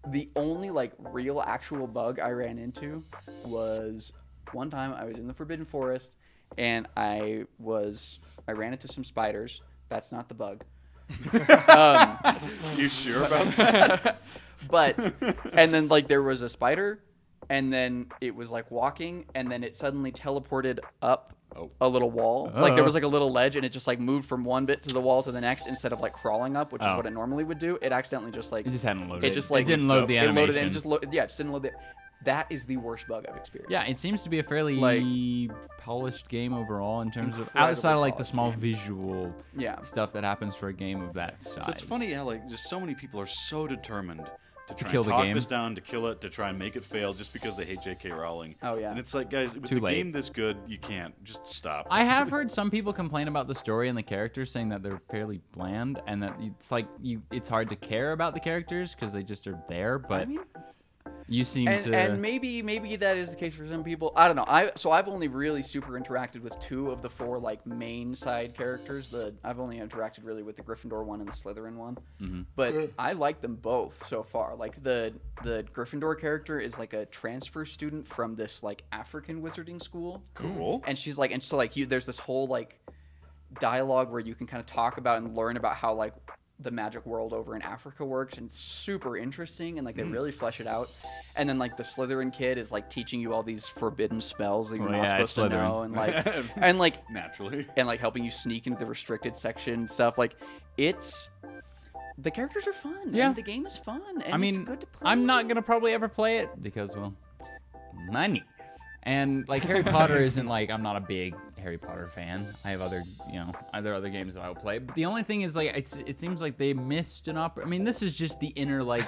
the only like real actual bug I ran into was one time I was in the Forbidden Forest and I ran into some spiders. That's not the bug. You sure about that? And then like there was a spider and then it was like walking and then it suddenly teleported up a little wall. Like there was like a little ledge and it just like moved from one bit to the wall to the next instead of like crawling up, which is what it normally would do. It accidentally just like It just hadn't loaded. It just like it didn't load the it animation. loaded and it just just didn't load the. That is the worst bug I've experienced. Yeah, it seems to be a fairly Like- polished game overall in terms of Incredibly outside of like the polished small games. visual Yeah. stuff that happens for a game of that size. So it's funny how like just so many people are so determined to try kill and the talk game. this down, to kill it, to try and make it fail just because they hate J.K. Rowling. Oh, yeah. And it's like, guys, with Too the late. game this good, you can't just stop. I have heard some people complain about the story and the characters, saying that they're fairly bland and that it's like it's hard to care about the characters because they just are there. But I mean, you seem to. and maybe that is the case for some people. I don't know. I've only really super interacted with 2 of the 4 like main side characters. I've only interacted really with the Gryffindor one and the Slytherin one. Mm-hmm. But I like them both so far. Like the Gryffindor character is like a transfer student from this like African wizarding school. Cool. And she's like, and so like there's this whole like dialogue where you can kind of talk about and learn about how like the magic world over in Africa works, and it's super interesting, and like they really flesh it out. And then like the Slytherin kid is like teaching you all these forbidden spells that you're Well, not yeah, supposed to Slytherin. know, and like and like Naturally. and like helping you sneak into the restricted section and stuff. Like the characters are fun. Yeah. And the game is fun. And I mean, it's good to play. I'm not gonna probably ever play it because, well, money. And like Harry Potter isn't like I'm not a big Harry Potter fan. I have other other games that I'll play. But the only thing is like it seems like they missed an I mean, this is just the inner like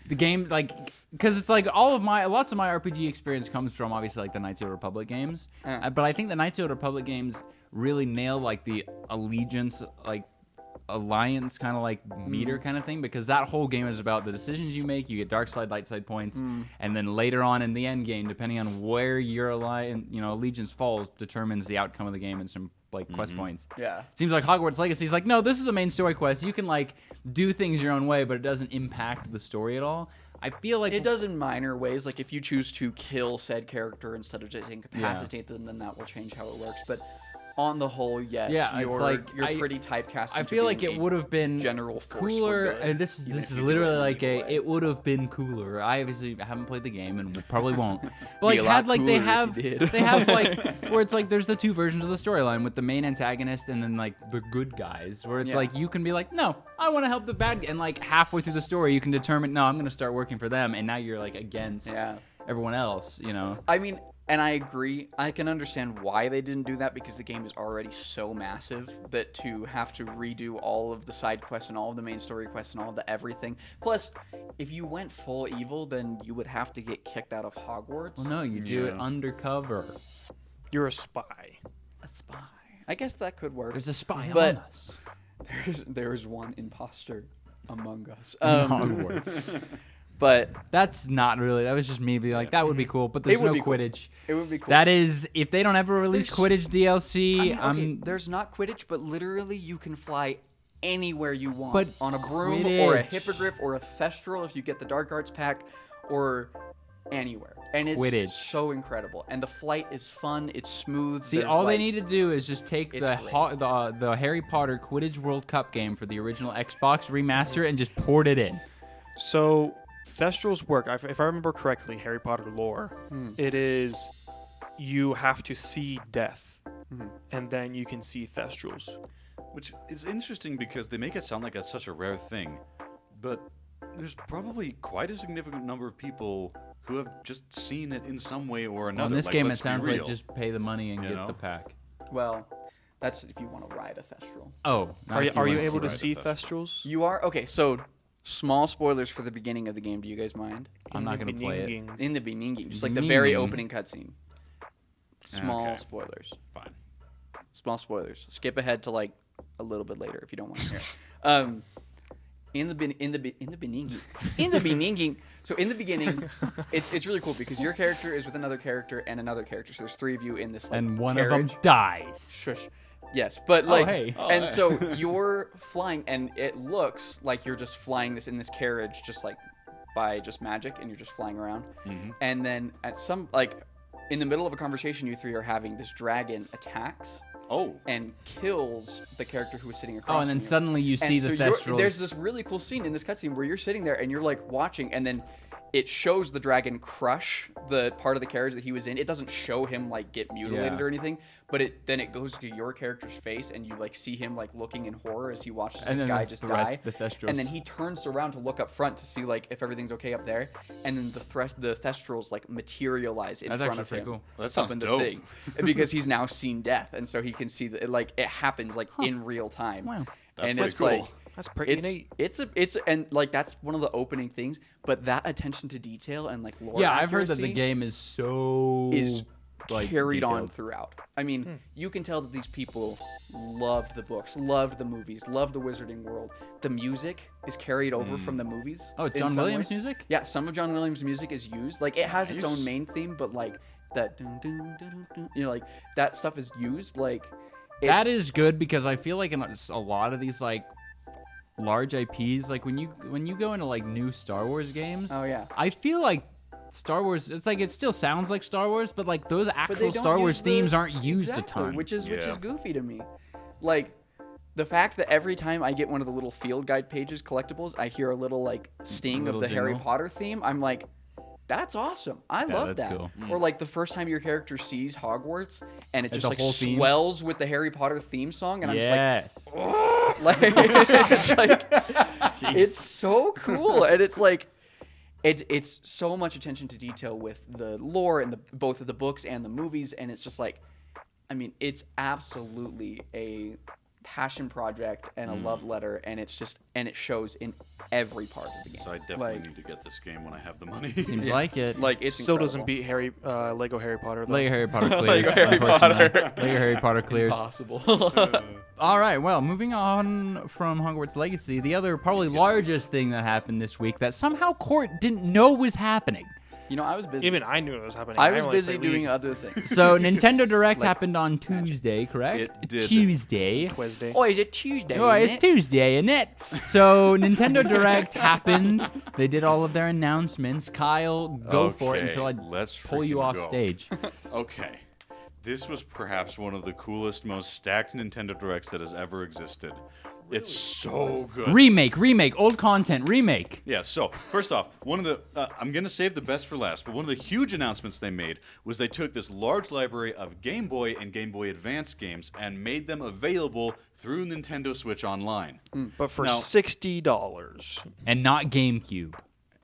the game like because it's like lots of my RPG experience comes from obviously like the Knights of the Republic games. But I think the Knights of the Republic games really nail like the allegiance like alliance kind of like meter kind of thing, because that whole game is about the decisions you make. You get dark side, light side points, and then later on in the end game, depending on where your allegiance falls, determines the outcome of the game and some like quest points. Yeah. Seems like Hogwarts Legacy is like, no, this is the main story quest. You can like do things your own way, but it doesn't impact the story at all. I feel like It does in minor ways. Like if you choose to kill said character instead of just incapacitate them, then that will change how it works. But on the whole, yes. Yeah, it's like, you're pretty typecast. I into feel like being it a would have been general force for cooler. good, And this even is if you do literally it in like evil way. it would have been cooler. I obviously haven't played the game and probably won't. But like Be a lot had like they cooler if have you did. they have like where it's like there's the two versions of the storyline with the main antagonist and then like the good guys, where it's Yeah. like you can be like, no, I want to help the bad guy, and like halfway through the story you can determine, no, I'm gonna start working for them, and now you're like against Yeah. everyone else, you know. I mean, and I agree. I can understand why they didn't do that because the game is already so massive that to have to redo all of the side quests and all of the main story quests and all of the everything. Plus, if you went full evil, then you would have to get kicked out of Hogwarts. Well, no, you do it Yeah. undercover. You're a spy. A spy. I guess that could work. There's a spy But- on us. There's one imposter among us. Hogwarts. But That's not really. That was just me being like, that would be cool, but there's It would no be cool. Quidditch. it would be cool. That is, if they don't ever release There's- Quidditch DLC, I mean, okay, there's not Quidditch, but literally you can fly anywhere you want. But on a broom or a Quidditch. hippogriff or a thestral if you get the Dark Arts pack, or anywhere. And it's Quidditch. so incredible. And the flight is fun. It's smooth. See, there's, all they like- need to do is just take It's the great. the Harry Potter Quidditch World Cup game for the original Xbox, remaster it, and just port it in. So Thestrals work. If I remember correctly, Harry Potter lore, it is you have to see death, and then you can see Thestrals. Which is interesting because they make it sound like it's such a rare thing, but there's probably quite a significant number of people who have just seen it in some way or another. Well, in this Like, game, it let's be sounds like real. just pay the money and You get know? the pack. Well, that's if you want to ride a thestral. Oh, Are you want able to ride see the Thestrals? You are? Okay, so small spoilers for the beginning of the game. Do you guys mind? I'm not gonna play it. In the beginning, just like the very Beginning. opening cutscene. Small Okay. spoilers. Fine. Small spoilers. Skip ahead to like a little bit later if you don't want to hear. In the beginning. So in the beginning, it's really cool because your character is with another character and another character. So there's three of you in this like And one carriage. of them dies. Shush. Yes, but like, hey. and so you're flying, and it looks like you're just flying this in this carriage, just like by just magic, and you're just flying around. And then at some like, in the middle of a conversation, you three are having, this dragon attacks Oh. and kills the character who was sitting across. Oh, and then from you. suddenly you And see so the you're- Thestrals. there's this really cool scene in this cutscene where you're sitting there and you're like watching, and then it shows the dragon crush the part of the carriage that he was in. It doesn't show him like get mutilated Yeah. or anything, but then it goes to your character's face and you like see him like looking in horror as he watches And this then guy the just rest- die. the Thestrals. And then he turns around to look up front to see like if everything's okay up there, and then the Thestrals like materialize in That's front actually of pretty him. cool. That sounds up in the dope. thing. Because he's now seen death, and so he can see that like it happens like in real time. Wow. That's and pretty it's cool. like That's pretty it's neat. it's and like that's one of the opening things, but that attention to detail and like lore Yeah, I've heard that the accuracy game is so is like carried on detailed. throughout. I mean, you can tell that these people loved the books, loved the movies, loved the Wizarding World. The music is carried over from the movies. Oh, in John some Williams ways. music? Yeah, some of John Williams' music is used. Like it has its Nice. own main theme, but like that dun, dun, dun, dun, dun, you know, like that stuff is used. Like That it's- is good because I feel like in a lot of these like large IPs, like when you go into like new Star Wars games, Oh yeah. I feel like Star Wars, it's like it still sounds like Star Wars, but like those But they actual don't Star Wars use the- themes aren't used Exactly, a ton. which is Yeah. goofy to me. Like the fact that every time I get one of the little field guide pages collectibles, I hear a little like sting Little of the Harry jingle. Potter theme. I'm like, that's awesome. I love that's that. cool. Or like the first time your character sees Hogwarts and it It's just a like whole theme? swells with the Harry Potter theme song, and I'm just yes. like, it's like it's so cool, and it's like. It's so much attention to detail with the lore and both of the books and the movies, and it's just like, I mean, it's absolutely a passion project and a love letter, and it's just and it shows in every part of the game. So I definitely like, need to get this game when I have the money. Seems like it. like it's Still doesn't incredible. beat Lego Harry Potter though. Lego Harry Potter clears. Lego Harry unfortunately. Potter. Lego Harry Potter clears. Impossible. All right, well, moving on from Hogwarts Legacy, the other probably largest thing that happened this week that somehow Court didn't know was happening. You know, I was busy. Even I knew it was happening. I was only busy played doing League. other things. So Nintendo Direct happened on Tuesday, correct? It did. Tuesday. Tuesday. Oh, is it Tuesday? Oh, it's isn't it? Tuesday, isn't it? So Nintendo Direct happened. They did all of their announcements. Kyle, go for it Okay, until I let's pull you freaking off go. stage. Okay. This was perhaps one of the coolest, most stacked Nintendo Directs that has ever existed. It's so good. Remake, old content, remake. Yeah, so first off, one of the I'm gonna save the best for last, but one of the huge announcements they made was they took this large library of Game Boy and Game Boy Advance games and made them available through Nintendo Switch Online. But for Now- $60. And not GameCube.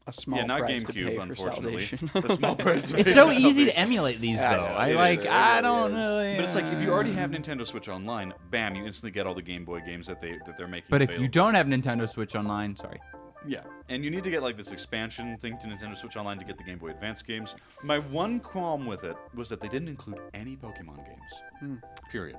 A small not price to GameCube, pay for unfortunately. salvation. The small price to It's pay so for easy to salvation. emulate these, I though. know, I it like. is. I It don't really is. really. But it's like if you already have Nintendo Switch Online, bam, you instantly get all the Game Boy games that they're making. But if available. you don't have Nintendo Switch Online, sorry. Yeah, and you need to get like this expansion thing to Nintendo Switch Online to get the Game Boy Advance games. My one qualm with it was that they didn't include any Pokemon games. Period.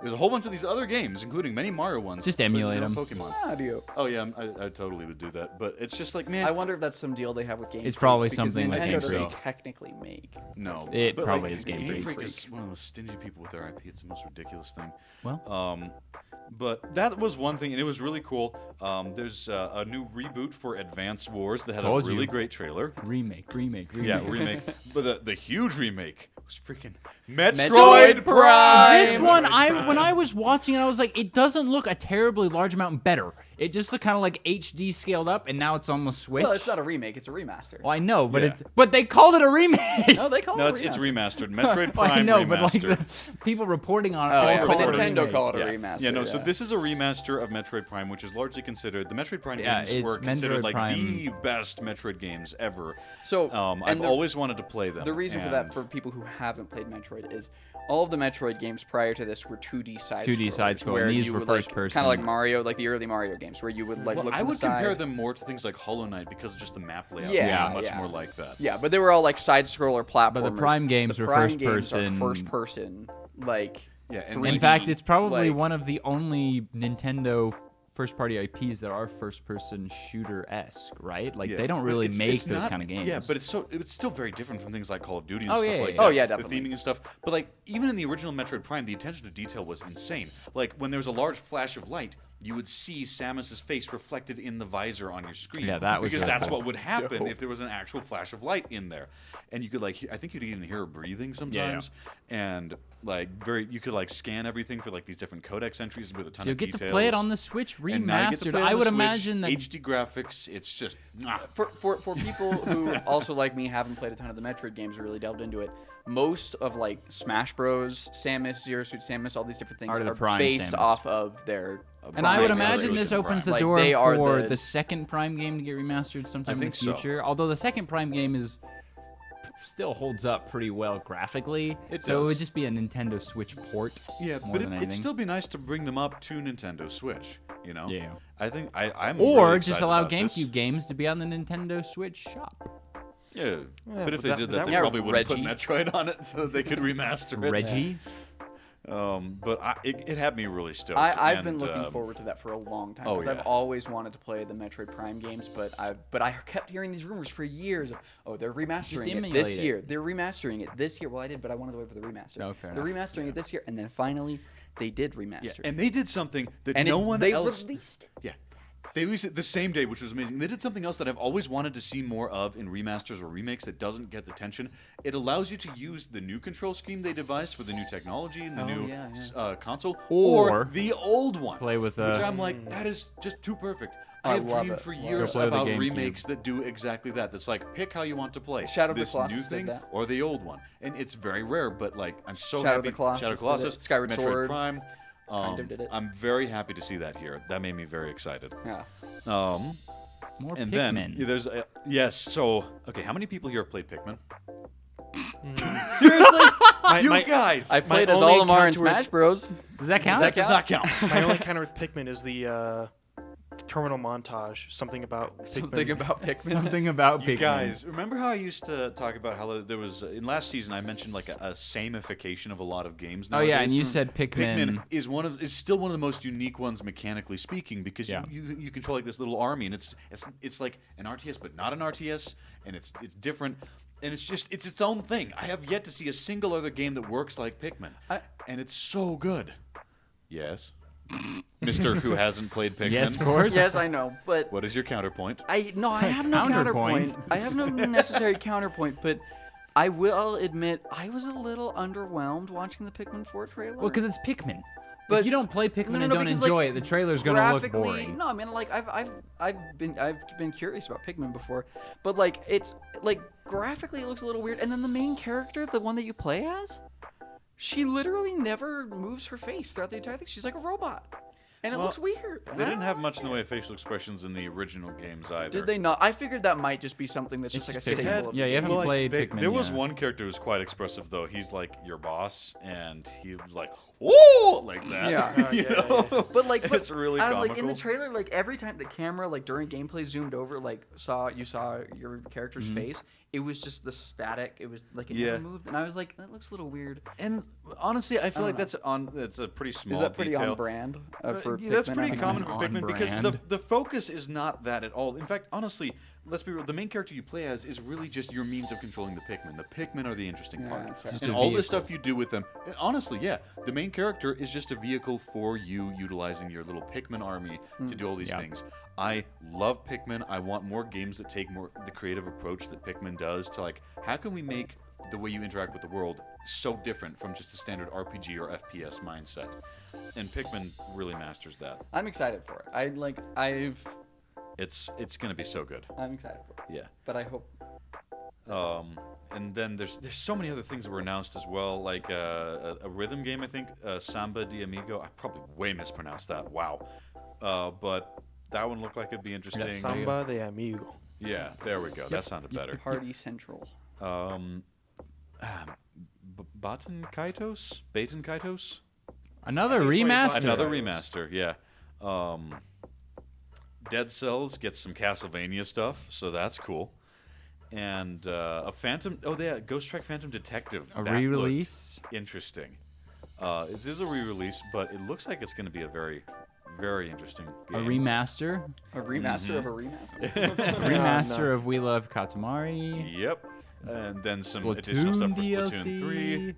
There's a whole bunch of these other games, including many Mario ones. Just but emulate no 'em. Pokemon. Audio. Oh yeah, I totally would do that. But it's just like, man, I wonder if that's some deal they have with Game It's Freak, probably because something with Nintendo Game doesn't Freak. technically make. no. It But, probably like, is Game Freak Freak. is one of those stingy people with their IP. It's the most ridiculous thing. Well, But that was one thing, and it was really cool. There's a new reboot for Advance Wars that had Told a really you. great trailer. remake. Yeah, remake. But the huge remake was freaking Metroid Metroid Prime. This one, when I was watching it, I was like, it doesn't look a terribly large amount better. It just looked kind of like HD scaled up, and now it's on the Switch. Well, it's not a remake; it's a remaster. Well, I know, but Yeah. but they called it a remake. No, they call No, it it's a remastered. Metroid Well, Prime I know, remastered. but like the people reporting on it, Oh, all yeah, call but it a Nintendo remake. call it a Yeah. remaster. Yeah, no. So this is a remaster of Metroid Prime, which is largely considered the Metroid Prime Yeah, games it's were considered Metroid like Prime. the best Metroid games ever. So I've and the- always wanted to play them. The reason for and- that, for people who haven't played Metroid, is all of the Metroid games prior to this were 2D side 2D side-scrolling. where These you were would, first like, person. kind of like Mario, like the early Mario games, where you would like Well, look I to the would compare side. them more to things like Hollow Knight because of just the map layout. Yeah, being much yeah. more like that. Yeah, but they were all like side scroller platformers. But the Prime games The were Prime first games are person. first person, like Yeah, and 3D, In fact, it's probably like- one of the only Nintendo first-party IPs that are first-person shooter-esque, right? Like Yeah, they don't but really it's- make it's those not- kind of games. Yeah, but it's still very different from things like Call of Duty and Oh, stuff yeah, like yeah, that. yeah. Oh, yeah, The definitely. theming and stuff. But like even in the original Metroid Prime, the attention to detail was insane. Like when there was a large flash of light, you would see Samus's face reflected in the visor on your screen. Yeah, that was because really that's cool. what would happen Dope. if there was an actual flash of light in there, and you could like I think you'd even hear her breathing sometimes, and like you could like scan everything for like these different codex entries with a ton So you'll of get details. to play it on the Switch And now you get to remastered. play it on I the would Switch, imagine that HD graphics. It's just for people who also like me haven't played a ton of the Metroid games or really delved into it. Most of like Smash Bros, Samus, Zero Suit Samus, all these different things Are the are Prime based Samus. off of their. And I would Prime imagine iteration. this opens the Like, door they are for the- the second Prime game to get remastered sometime in the think so. future. Although the second Prime game still holds up pretty well graphically. It so it does. would just be a Nintendo Switch port. Yeah, more but than it'd anything. still be nice to bring them up to Nintendo Switch. You know. Yeah. I think I'm. Or really just excited allow about this. GameCube games to be on the Nintendo Switch shop. Yeah, but but if they that- did that that, they would- probably wouldn't put Reggie. Metroid on it, so they could remaster it. Reggie? But it had me really stoked. I've and, been looking forward to that for a long time oh, because I've yeah. always wanted to play the Metroid Prime games, but I kept hearing these rumors for years of they're remastering it emulate this it. year. They're remastering it this year. Well, I did, but I wanted to wait for the remaster. Oh, fair They're enough. remastering it this year, and then finally they did remaster. Yeah, it. and they did something that And no it- one they else. released it. Yeah. They released it the same day, which was amazing. They did something else that I've always wanted to see more of in remasters or remakes that doesn't get the attention. It allows you to use the new control scheme they devised for the new technology and the new console, Or the old one. play with which I'm like, that is just too perfect. I have love dreamed it. for Love years it. Go play with the about GameCube. remakes that do exactly that. That's like, pick how you want to play. Shadow of the this Colossus new did thing that. or the old one. And it's very rare, but like, I'm so Shadow of happy. the Colossus Shadow of did it. Colossus, Skyward Metroid Sword Prime. kind of did it. I'm very happy to see that here. That made me very excited. Yeah. More And Pikmin. then there's yes. So okay, how many people here have played Pikmin? Seriously, you guys. I played as only Olimar in encounter with- Smash Bros. Does that count? that does not count. My only encounter with Pikmin is the terminal montage. Something about Pikmin. Something about Pikmin. Something about You Pikmin. guys, remember how I used to talk about how there was in last season I mentioned like a samification of a lot of games. Oh yeah, and nowadays? you said Pikmin is still one of the most unique ones mechanically speaking because Yeah. you control like this little army and it's like an RTS but not an RTS and it's different and it's its own thing. I have yet to see a single other game that works like Pikmin, and it's so good. Yes, Mister who hasn't played Pikmin. Yes, Cord? Yes, I know, but What is your counterpoint? I have no Counterpoint. counterpoint. I have no necessary counterpoint, but I will admit, I was a little underwhelmed watching the Pikmin 4 trailer. Well, because it's Pikmin. But- if you don't play Pikmin and don't because, enjoy like, it, the trailer's gonna look graphically- boring. No, I mean, like I've been curious about Pikmin before, but like it's like graphically it looks a little weird. And then the main character, the one that you play as, she literally never moves her face throughout the entire thing. She's like a robot, and it Well, looks weird. They didn't have much in the way of facial expressions in the original games either. Did they not? I figured that might just be something that's just like a just Pikmin. staple. Of Yeah, the you game. haven't played Pikmin There was yet. one character who was quite expressive, though. He's like your boss, and he was like, "Whoa!" like that. Yeah. You know? But like, It's really like in the comical. trailer, like every time the camera, like during gameplay, zoomed over, like saw your character's face, it was just the static. It was like it Yeah. never moved, and I was like, that looks a little weird. And honestly, I feel like don't that's a pretty small Is that pretty detail. on brand for Yeah, that's Pikmin? pretty I mean, common for On Pikmin because brand. the focus is not that at all. In fact, honestly, let's be real. The main character you play as is really just your means of controlling the Pikmin. The Pikmin are the interesting Yeah, part. that's fair. Just And a all the vehicle. stuff you do with them. Honestly, yeah, the main character is just a vehicle for you utilizing your little Pikmin army to do all these Yeah. things. I love Pikmin. I want more games that take more the creative approach that Pikmin does to like how can we make the way you interact with the world so different from just a standard RPG or FPS mindset. And Pikmin really masters that. I'm excited for it. It's gonna be so good. I'm excited for it. Yeah. But I hope. And then there's so many other things that were announced as well, like a rhythm game, I think, Samba de Amigo. I probably way mispronounced that. Wow. But that one looked like it'd be interesting. Samba de Amigo. Yeah, there we go. That sounded better. Party Central. Baten Kaitos? Another I think it's remaster. probably Another Kaitos. remaster, yeah. Dead Cells gets some Castlevania stuff, so that's cool. And a Phantom. Oh, yeah, Ghost Trick Phantom Detective. A That re-release. looked interesting. It is a re-release, but it looks like it's going to be a very, very interesting A game. remaster. A remaster of a remaster. Remaster of We Love Katamari. Yep. And then some additional stuff for Splatoon Splatoon DLC. 3.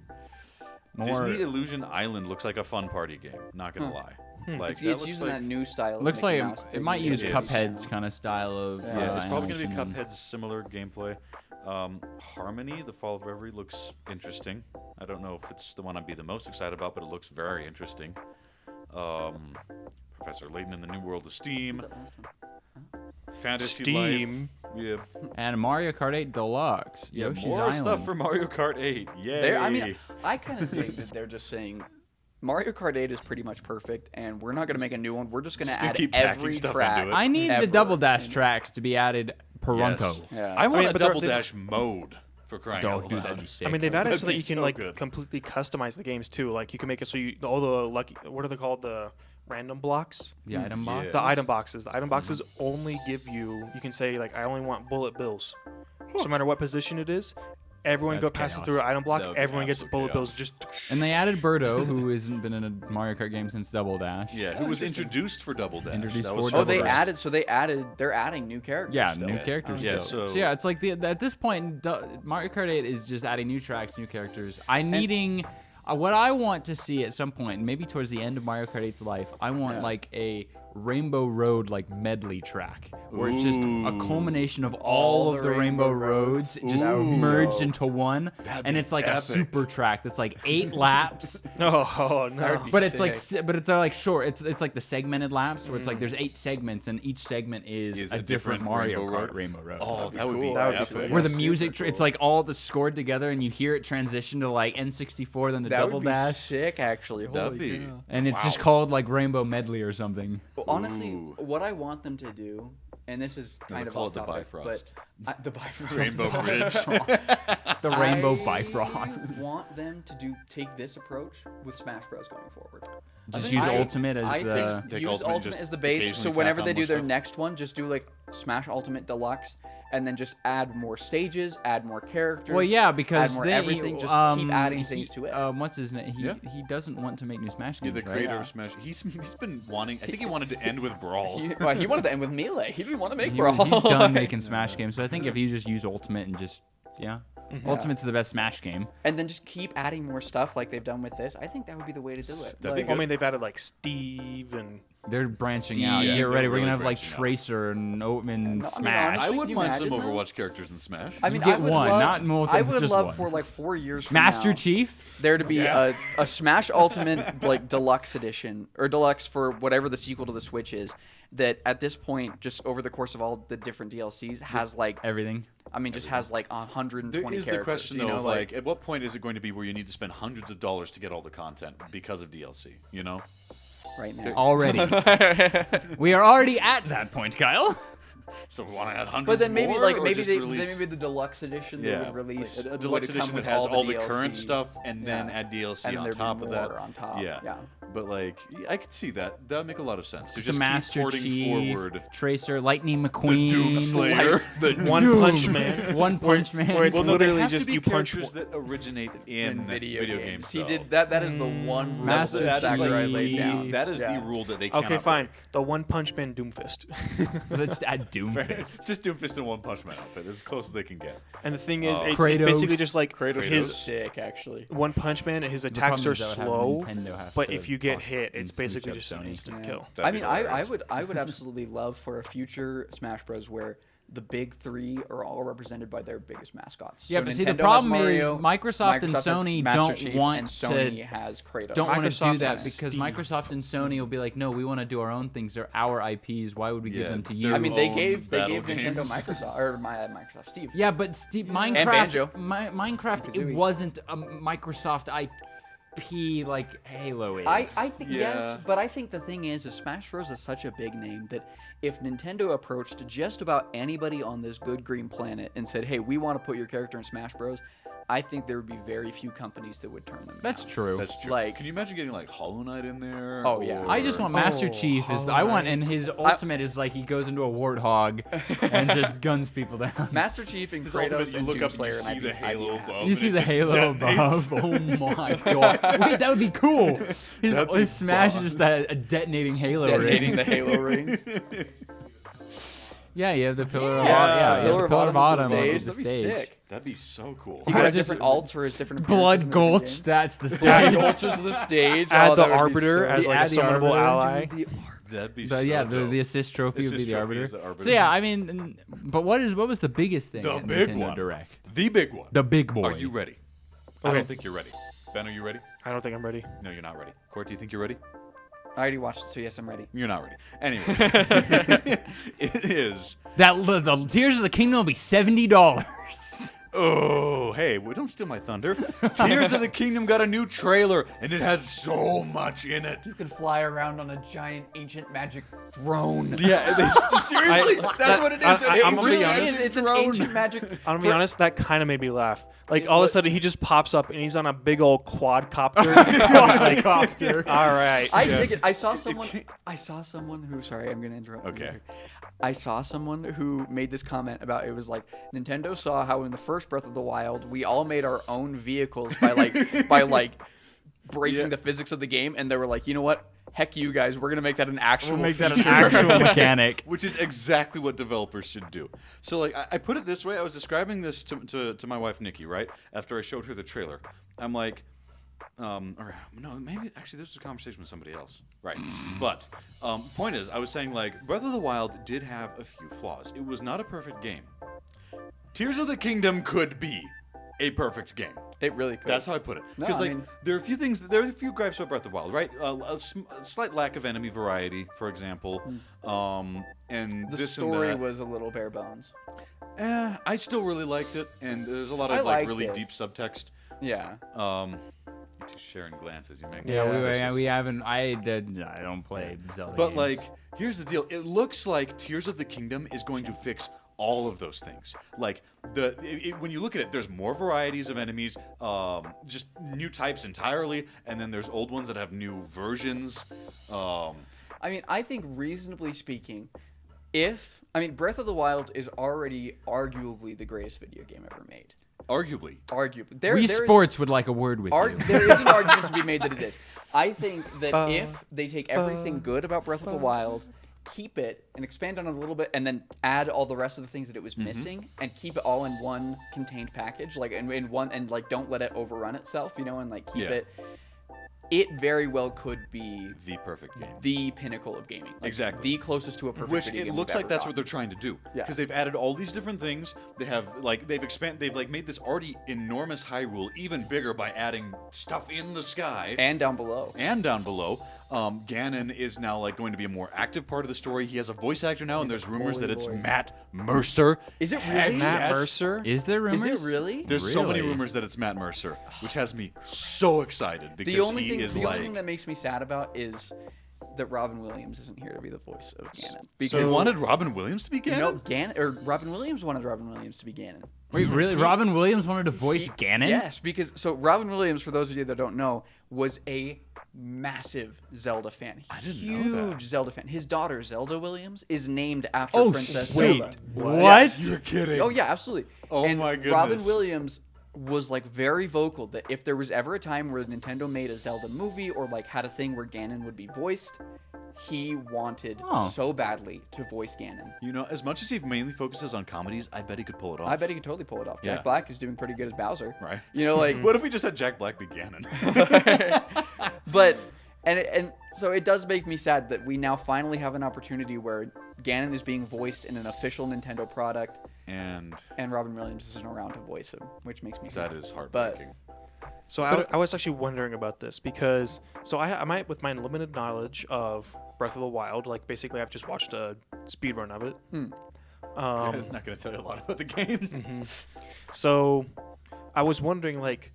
More. Disney Illusion Island looks like a fun party game. Not gonna lie. Like It's that looks using like, that new style. Of Looks Mickey like Mouse it thing might that use it is. Cuphead's kind of style of. yeah, it's probably gonna be animation. Cuphead's similar gameplay. Harmony, The Fall of Reverie looks interesting. I don't know if it's the one I'd be the most excited about, but it looks very interesting. Professor Layton in the New World of Steam. Fantasy Steam. Life. Yeah. And Mario Kart 8 Deluxe. Yeah, Yoshi's more Island. stuff for Mario Kart 8. Yay. I kind of think that they're just saying Mario Kart 8 is pretty much perfect, and we're not going to make a new one. We're just going to gonna add keep tacking every stuff track. into it. I need the ever. double dash tracks to be added pronto. Yes. Yeah. I want mean, a but they're- double they- dash mode for crying Oh, out dude, loud. that'd be sick. I mean, they've added That'd so that be you can so like good. completely customize the games too. Like you can make it so you all the lucky. What are they called? The random blocks. The item box. Yeah. The item boxes. The item boxes only give you. You can say like I only want bullet bills. So no matter what position it is, everyone That's passes chaos. through an item block. That would be Everyone gets absolute bullet chaos. bills. Just And they added Birdo, who hasn't been in a Mario Kart game since Double Dash. Yeah, who was introduced for Double Dash. Introduced That was for Oh, Double they Dash. added. So they're adding new characters. Yeah, still. new characters. Yeah, still. so- yeah, it's like at this point, Mario Kart 8 is just adding new tracks, new characters. What I want to see at some point, maybe towards the end of Mario Kart 8's life, I want like a Rainbow Road like medley track where it's just a Ooh. culmination of all of the Rainbow Roads just That would be merged dope. into one, That'd and be it's like a epic. super track that's like 8 laps. oh no. That would be But it's like, sick. but it's like short. It's like the segmented laps where it's like there's 8 segments and each segment is Is a a different different Mario Rainbow Kart Road? Rainbow Road. Oh, that would be cool. That would be epic. cool. where the Super music, cool. it's like all the scored together, and you hear it transition to like N64, then the That double would be dash, sick, actually. That'd Holy be. cow. and it's just Wow. called like Rainbow Medley or something. Well, honestly, Ooh. what I want them to do, and this is No, kind they of call off it the topic, Bifrost. but the Bifrost. Rainbow Bridge. The Rainbow I Bifrost. want them to take this approach with Smash Bros going forward. Just I use think Ultimate as I the. Take use Ultimate, Ultimate just as the base, so occasionally whenever tack they on do more their stuff. next one, just do like Smash Ultimate Deluxe, and then just add more stages, add more characters. Well, yeah, because add more they everything. Just keep adding things to it. What's his name? Yeah. He doesn't want to make new Smash Yeah, games. the right? creator of Smash. He's been wanting. I think he wanted to end with Brawl. He wanted to end with Melee. He didn't want to make He- Brawl. He's done making Smash games, so I think if you just use Ultimate and just Ultimate's the best Smash game. And then just keep adding more stuff like they've done with this. I think that would be the way to do it. That'd be Well, I good. mean, they've added like Steve and They're branching Steve. out. Yeah, Get they're ready. We're really going to have like branching out. Tracer and Oatman No, I mean, Smash. I honestly, wouldn't can you mind some imagine, though? Overwatch characters in Smash. I mean, You get I would one, love, not multiple, I would just love one. for like 4 years from Master now, Chief? there to be Yeah. a Smash Ultimate like deluxe edition or deluxe for whatever the sequel to the Switch is. That at this point, just over the course of all the different DLCs, has like Everything. I mean, just has like 120 There is characters. the question, you though, know, of like, at what point is it going to be where you need to spend hundreds of dollars to get all the content because of DLC? You know? right now. Already. We are already at that point, Kyle. So we want to add hundreds But then maybe more, like or maybe just they release... maybe the deluxe edition they would release a would deluxe come edition that with has all the DLC. current stuff and then Yeah. add DLC And on there'd be top of that. more on top, yeah. But like, I could see that. That would make a lot of sense. To The just keep Master porting Chief, forward. Tracer, Lightning McQueen. Doom Slayer. the One Doom. Punch Man. One Punch Man. where it's Well, no, literally they have just to be you punch characters that originate in video games. He though. did that. That is the one rule Master that That's Sakurai Chief. laid down. That is Yeah. the rule that they cannot Okay, fine. break. The One Punch Man Doomfist. Let's add Doomfist. Just Doomfist in One Punch Man outfit, as close as they can get. And the thing is, Oh. it's Kratos. basically just like Kratos. his Sick, actually. One Punch Man. His The attacks problem are is that would have slow, Nintendo have but to if you get talk hit, and it's smooch basically up just an Sony. instant Yeah. kill. That'd I be mean, I hilarious. would absolutely love for a future Smash Bros. Where the big three are all represented by their biggest mascots. Yeah, So but see, the Nintendo has problem Mario, is Microsoft and has Sony Master don't Chief, want and Sony to has Kratos. don't want to Microsoft do that has because Steve. Microsoft and Sony will be like, no, we want to do our own things. They're our IPs. Why would we give Yeah, them to they're- you? I mean, they own gave battle Nintendo games. Microsoft or Microsoft Steve. yeah, but Minecraft, Banjo. Minecraft, it Kazooie. wasn't a Microsoft IP like Halo is. I think Yeah. yes, but I think the thing is Smash Bros is such a big name that if Nintendo approached just about anybody on this good green planet and said, "Hey, we want to put your character in Smash Bros," I think there would be very few companies that would turn them That's down. true. That's true. Like- Can you imagine getting like Hollow Knight in there? Oh, yeah. or- I just want Master Chief. Is Hollow I want, Knight. and his ultimate is like he goes into a warthog and just guns people down. Master Chief and His ultimate, Kratos you and look Doom up and you Slayer, see and the halo above. You and see it the just halo detonates. above. Oh my god! Wait, that would be cool. That'd be His smash fun. is just a detonating halo detonating ring. the Halo rings. Yeah, you have the pillar of Yeah, autumn. Yeah, you have Pillar the of pillar of Autumn autumn. is the on stage. the That'd be stage. sick. That'd be so cool. He Yeah, could have just- different alts for his different Blood appearances in the Gulch. game. That's the Blood stage. Gulch is the stage. Add Oh, the that would be Arbiter so as sick. like a Add the summonable Arbiter. ally. That'd be But so yeah, dope. the assist trophy would be Assist the trophy arbiter. is the arbiter. So yeah, I mean, but what was the biggest thing The at big Nintendo one. Direct? The big one. The big boy. Are you ready? I Okay. don't think you're ready. Ben, are you ready? I don't think I'm ready. No, you're not ready. Court, do you think you're ready? I already watched it, so yes, I'm ready. You're not ready. Anyway, it is. That the Tears of the Kingdom will be $70. Oh, hey, well, don't steal my thunder. Tears of the Kingdom got a new trailer, and it has so much in it. You can fly around on a giant ancient magic drone. Yeah, seriously, that's what it is. I'm gonna be really honest. is. It's an drone. ancient magic. I'm gonna be honest, that kind of made me laugh. Like all of a sudden, he just pops up and he's on a big old quadcopter. Quadcopter. All right. I dig it. I saw someone who. Sorry, I'm gonna interrupt. Okay. I saw someone who made this comment about it was like Nintendo saw how in the first Breath of the Wild we all made our own vehicles by breaking Yeah. the physics of the game, and they were like, you know what? Heck, you guys, we're gonna make that an actual. We'll make that an feature." actual mechanic. Which is exactly what developers should do. So, like, I put it this way. I was describing this to my wife, Nikki, right? After I showed her the trailer. I'm like, or no, maybe, actually, this was a conversation with somebody else. Right. But, point is, I was saying, like, Breath of the Wild did have a few flaws. It was not a perfect game. Tears of the Kingdom could be a perfect game. It really could. That's how I put it. No, Because I like mean- there are a few gripes about Breath of the Wild, right? A slight lack of enemy variety, for example, and the this story and that. was a little bare bones. I still really liked it, and there's a lot I of like liked really it. deep subtext. Yeah. You two sharing glances, you make me Yeah, suspicious. we haven't. I don't play Zelda. But games. like, here's the deal. It looks like Tears of the Kingdom is going to fix all of those things. Like when you look at it, there's more varieties of enemies, just new types entirely, and then there's old ones that have new versions. I mean, I think reasonably speaking, Breath of the Wild is already arguably the greatest video game ever made. Arguably. Arguably. Wii Sports would like a word with you. There is an argument to be made that it is. I think that if they take everything good about Breath of the Wild keep it and expand on it a little bit, and then add all the rest of the things that it was missing, and keep it all in one contained package, like in one, and like don't let it overrun itself, you know, and like keep it. It very well could be the perfect game, the pinnacle of gaming. Like exactly, the closest to a perfect Which video it game looks we've like ever that's gotten. what they're trying to do. Yeah. Because they've added all these different things. They have like they've made this already enormous Hyrule even bigger by adding stuff in the sky and down below. Ganon is now like going to be a more active part of the story. He has a voice actor now, and there's rumors that it's voice. Matt Mercer. Is it really? Matt Mercer? Is there rumors? Is it really? There's so many Really? rumors that it's Matt Mercer, which has me so excited because The only he is thing like. that makes me sad about is that Robin Williams isn't here to be the voice of Ganon. They Because wanted Robin Williams to be Ganon. you know, Robin Williams wanted Robin Williams to be Ganon. Wait, really? Robin Williams wanted to voice Ganon? Yes, because Robin Williams, for those of you that don't know, was a massive Zelda fan. I didn't Huge know that. Zelda fan. His daughter Zelda Williams is named after Oh, Princess wait. Zelda. What? Yes. You're kidding. Oh yeah, absolutely. Oh, and my goodness. Robin Williams was like very vocal that if there was ever a time where Nintendo made a Zelda movie or like had a thing where Ganon would be voiced, he wanted so badly to voice Ganon. You know, as much as he mainly focuses on comedies, I bet he could pull it off. I bet he could totally pull it off. Yeah. Jack Black is doing pretty good as Bowser. Right. You know, like What if we just had Jack Black be Ganon? but and so it does make me sad that we now finally have an opportunity where Ganon is being voiced in an official Nintendo product, and Robin Williams isn't around to voice him, which makes me sad. that is heartbreaking. So I was actually wondering about this because I might, with my limited knowledge of Breath of the Wild, like basically I've just watched a speed run of it. It's not going to tell you a lot about the game. So I was wondering, like,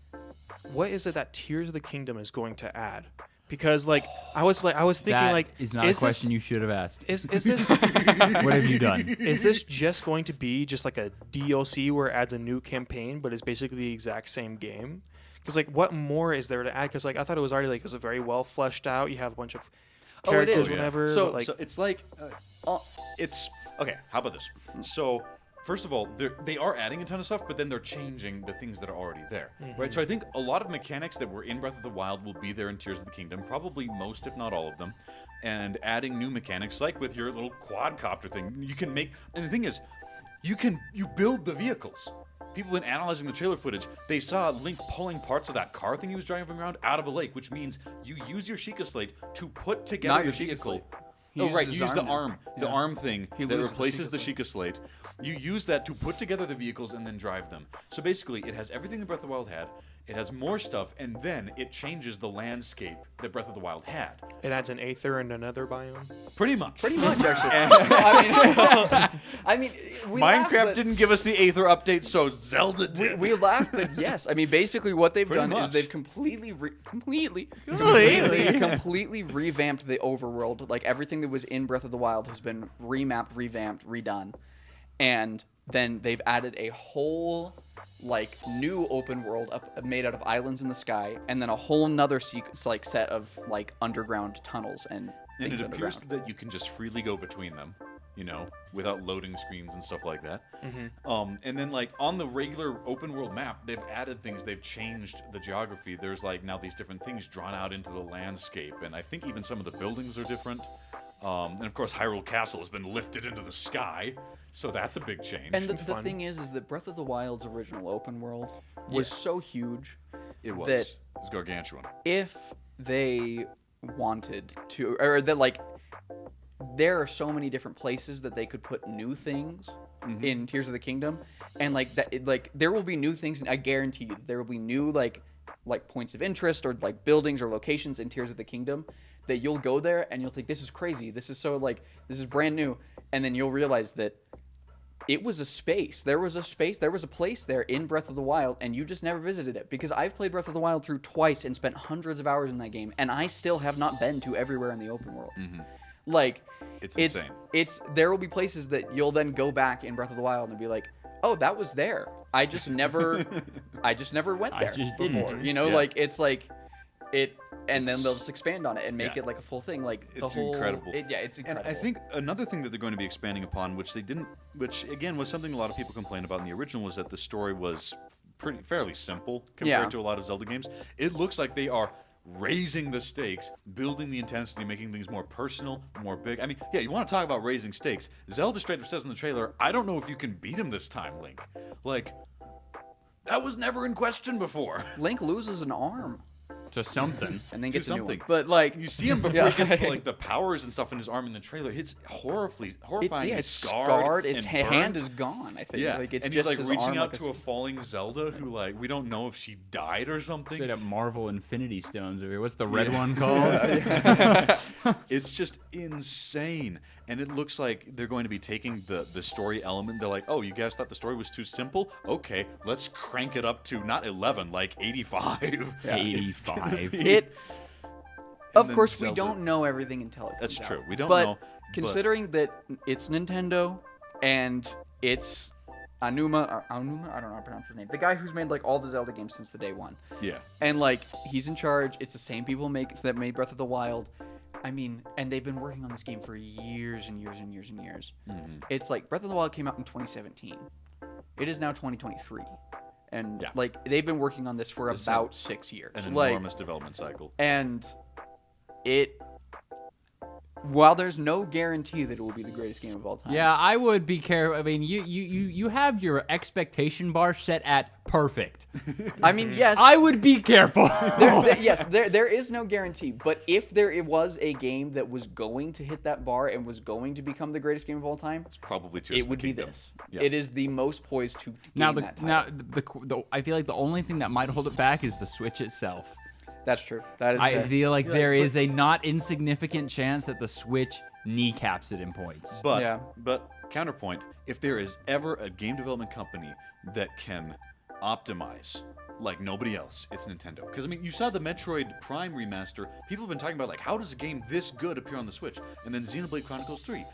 what is it that Tears of the Kingdom is going to add? Because I was thinking That like is not a question you should have asked. Is this What have you done? is this just going to be just like a DLC where it adds a new campaign, but it's basically the exact same game? Because like, what more is there to add? Because like, I thought it was already like it was a very well fleshed out. You have a bunch of Oh, it characters, is. whatever. So- but, like, So it's like, it's okay. How about this? So first of all, they are adding a ton of stuff, but then they're changing the things that are already there, right? So I think a lot of mechanics that were in Breath of the Wild will be there in Tears of the Kingdom, probably most, if not all of them, and adding new mechanics like with your little quadcopter thing. You can make, and the thing is, you build the vehicles. People been analyzing the trailer footage. They saw Link pulling parts of that car thing he was driving around out of a lake, which means you use your Sheikah Slate to put together Not the your Sheikah vehicle. Slate. He Oh uses right, his you use the arm now. arm, the arm thing He that loses the replaces Sheikah the Sheikah Slate. You use that to put together the vehicles and then drive them. So basically, it has everything that Breath of the Wild had. It has more stuff, and then it changes the landscape that Breath of the Wild had. it adds an Aether and another biome. Pretty much. Pretty much, actually. I mean, we laugh, Minecraft but didn't give us the Aether update, so Zelda did. We laugh, but yes. I mean, basically, what they've Pretty done much. is they've completely revamped the overworld. Like everything that was in Breath of the Wild has been remapped, revamped, redone, and then they've added a whole like new open world made out of islands in the sky, and then a whole nother set of like underground tunnels and And things it appears underground. that you can just freely go between them, you know, without loading screens and stuff like that. And then, like, on the regular open world map, they've added things. They've changed the geography. There's, like, now these different things drawn out into the landscape. And I think even some of the buildings are different. And, of course, Hyrule Castle has been lifted into the sky. So that's a big change. And the fun. thing is that Breath of the Wild's original open world was so huge it was. that It was gargantuan. if they wanted to, or that like, there are so many different places that they could put new things in Tears of the Kingdom, and like that, like there will be new things. I guarantee you, there will be new like points of interest or like buildings or locations in Tears of the Kingdom that you'll go there and you'll think this is crazy. This is so like this is brand new, and then you'll realize that it was a space. There was a place there in Breath of the Wild, and you just never visited it. Because I've played Breath of the Wild through twice and spent hundreds of hours in that game, and I still have not been to everywhere in the open world. Like, It's insane. There will be places that you'll then go back in Breath of the Wild and be like, oh, that was there. I just never went there just before. didn't. You know, Yeah. like it's like it, and then they'll just expand on it and make Yeah. it like a full thing. Like It's the whole, incredible. it's And incredible. I think another thing that they're going to be expanding upon, which again was something a lot of people complained about in the original, was that the story was fairly simple compared Yeah. to a lot of Zelda games. It looks like they are raising the stakes, building the intensity, making things more personal, more big. I mean, yeah, you want to talk about raising stakes. Zelda straight up says in the trailer, I don't know if you can beat him this time, Link. Like, that was never in question before. Link loses an arm To something. and then To gets a new one. something. But like, You see him before he gets like the powers and stuff in his arm in the trailer. It's horrifying. it's He's scarred. Its and hand burnt. is gone. I think. Yeah, Like it's and just he's like his reaching arm, out to a falling Zelda who like we don't know if she died or something. Straight up Marvel Infinity Stones over here. What's the red one called? It's just insane, and it looks like they're going to be taking the story element. They're like, oh, you guys thought the story was too simple? Okay, let's crank it up to not 11, like 85. Yeah. 85. It. Of then course, we Zelda. don't know everything until it comes That's out. true. We don't but know. Considering that it's Nintendo and it's Aonuma, I don't know how to pronounce his name. The guy who's made like all the Zelda games since the day one. Yeah. And like he's in charge. It's the same people that made Breath of the Wild. I mean, and they've been working on this game for years and years and years and years. Mm-hmm. It's like Breath of the Wild came out in 2017. It is now 2023. And Yeah. like they've been working on this for This is about 6 years. An Like, enormous development cycle. and it, while there's no guarantee that it will be the greatest game of all time. Yeah, I would be careful. I mean, you have your expectation bar set at perfect. I mean, yes. I would be careful. Yes, there is no guarantee. But if there was a game that was going to hit that bar and was going to become the greatest game of all time, It's probably Tears it of the would be Kingdom. this. Yeah. It is the most poised to gain that title. I feel like the only thing that might hold it back is the Switch itself. That's true. That is I fair. feel like there is a not insignificant chance that the Switch kneecaps it in points. But Yeah. but counterpoint, if there is ever a game development company that can optimize like nobody else, it's Nintendo. Because I mean, you saw the Metroid Prime remaster. People have been talking about like how does a game this good appear on the Switch? And then Xenoblade Chronicles 3.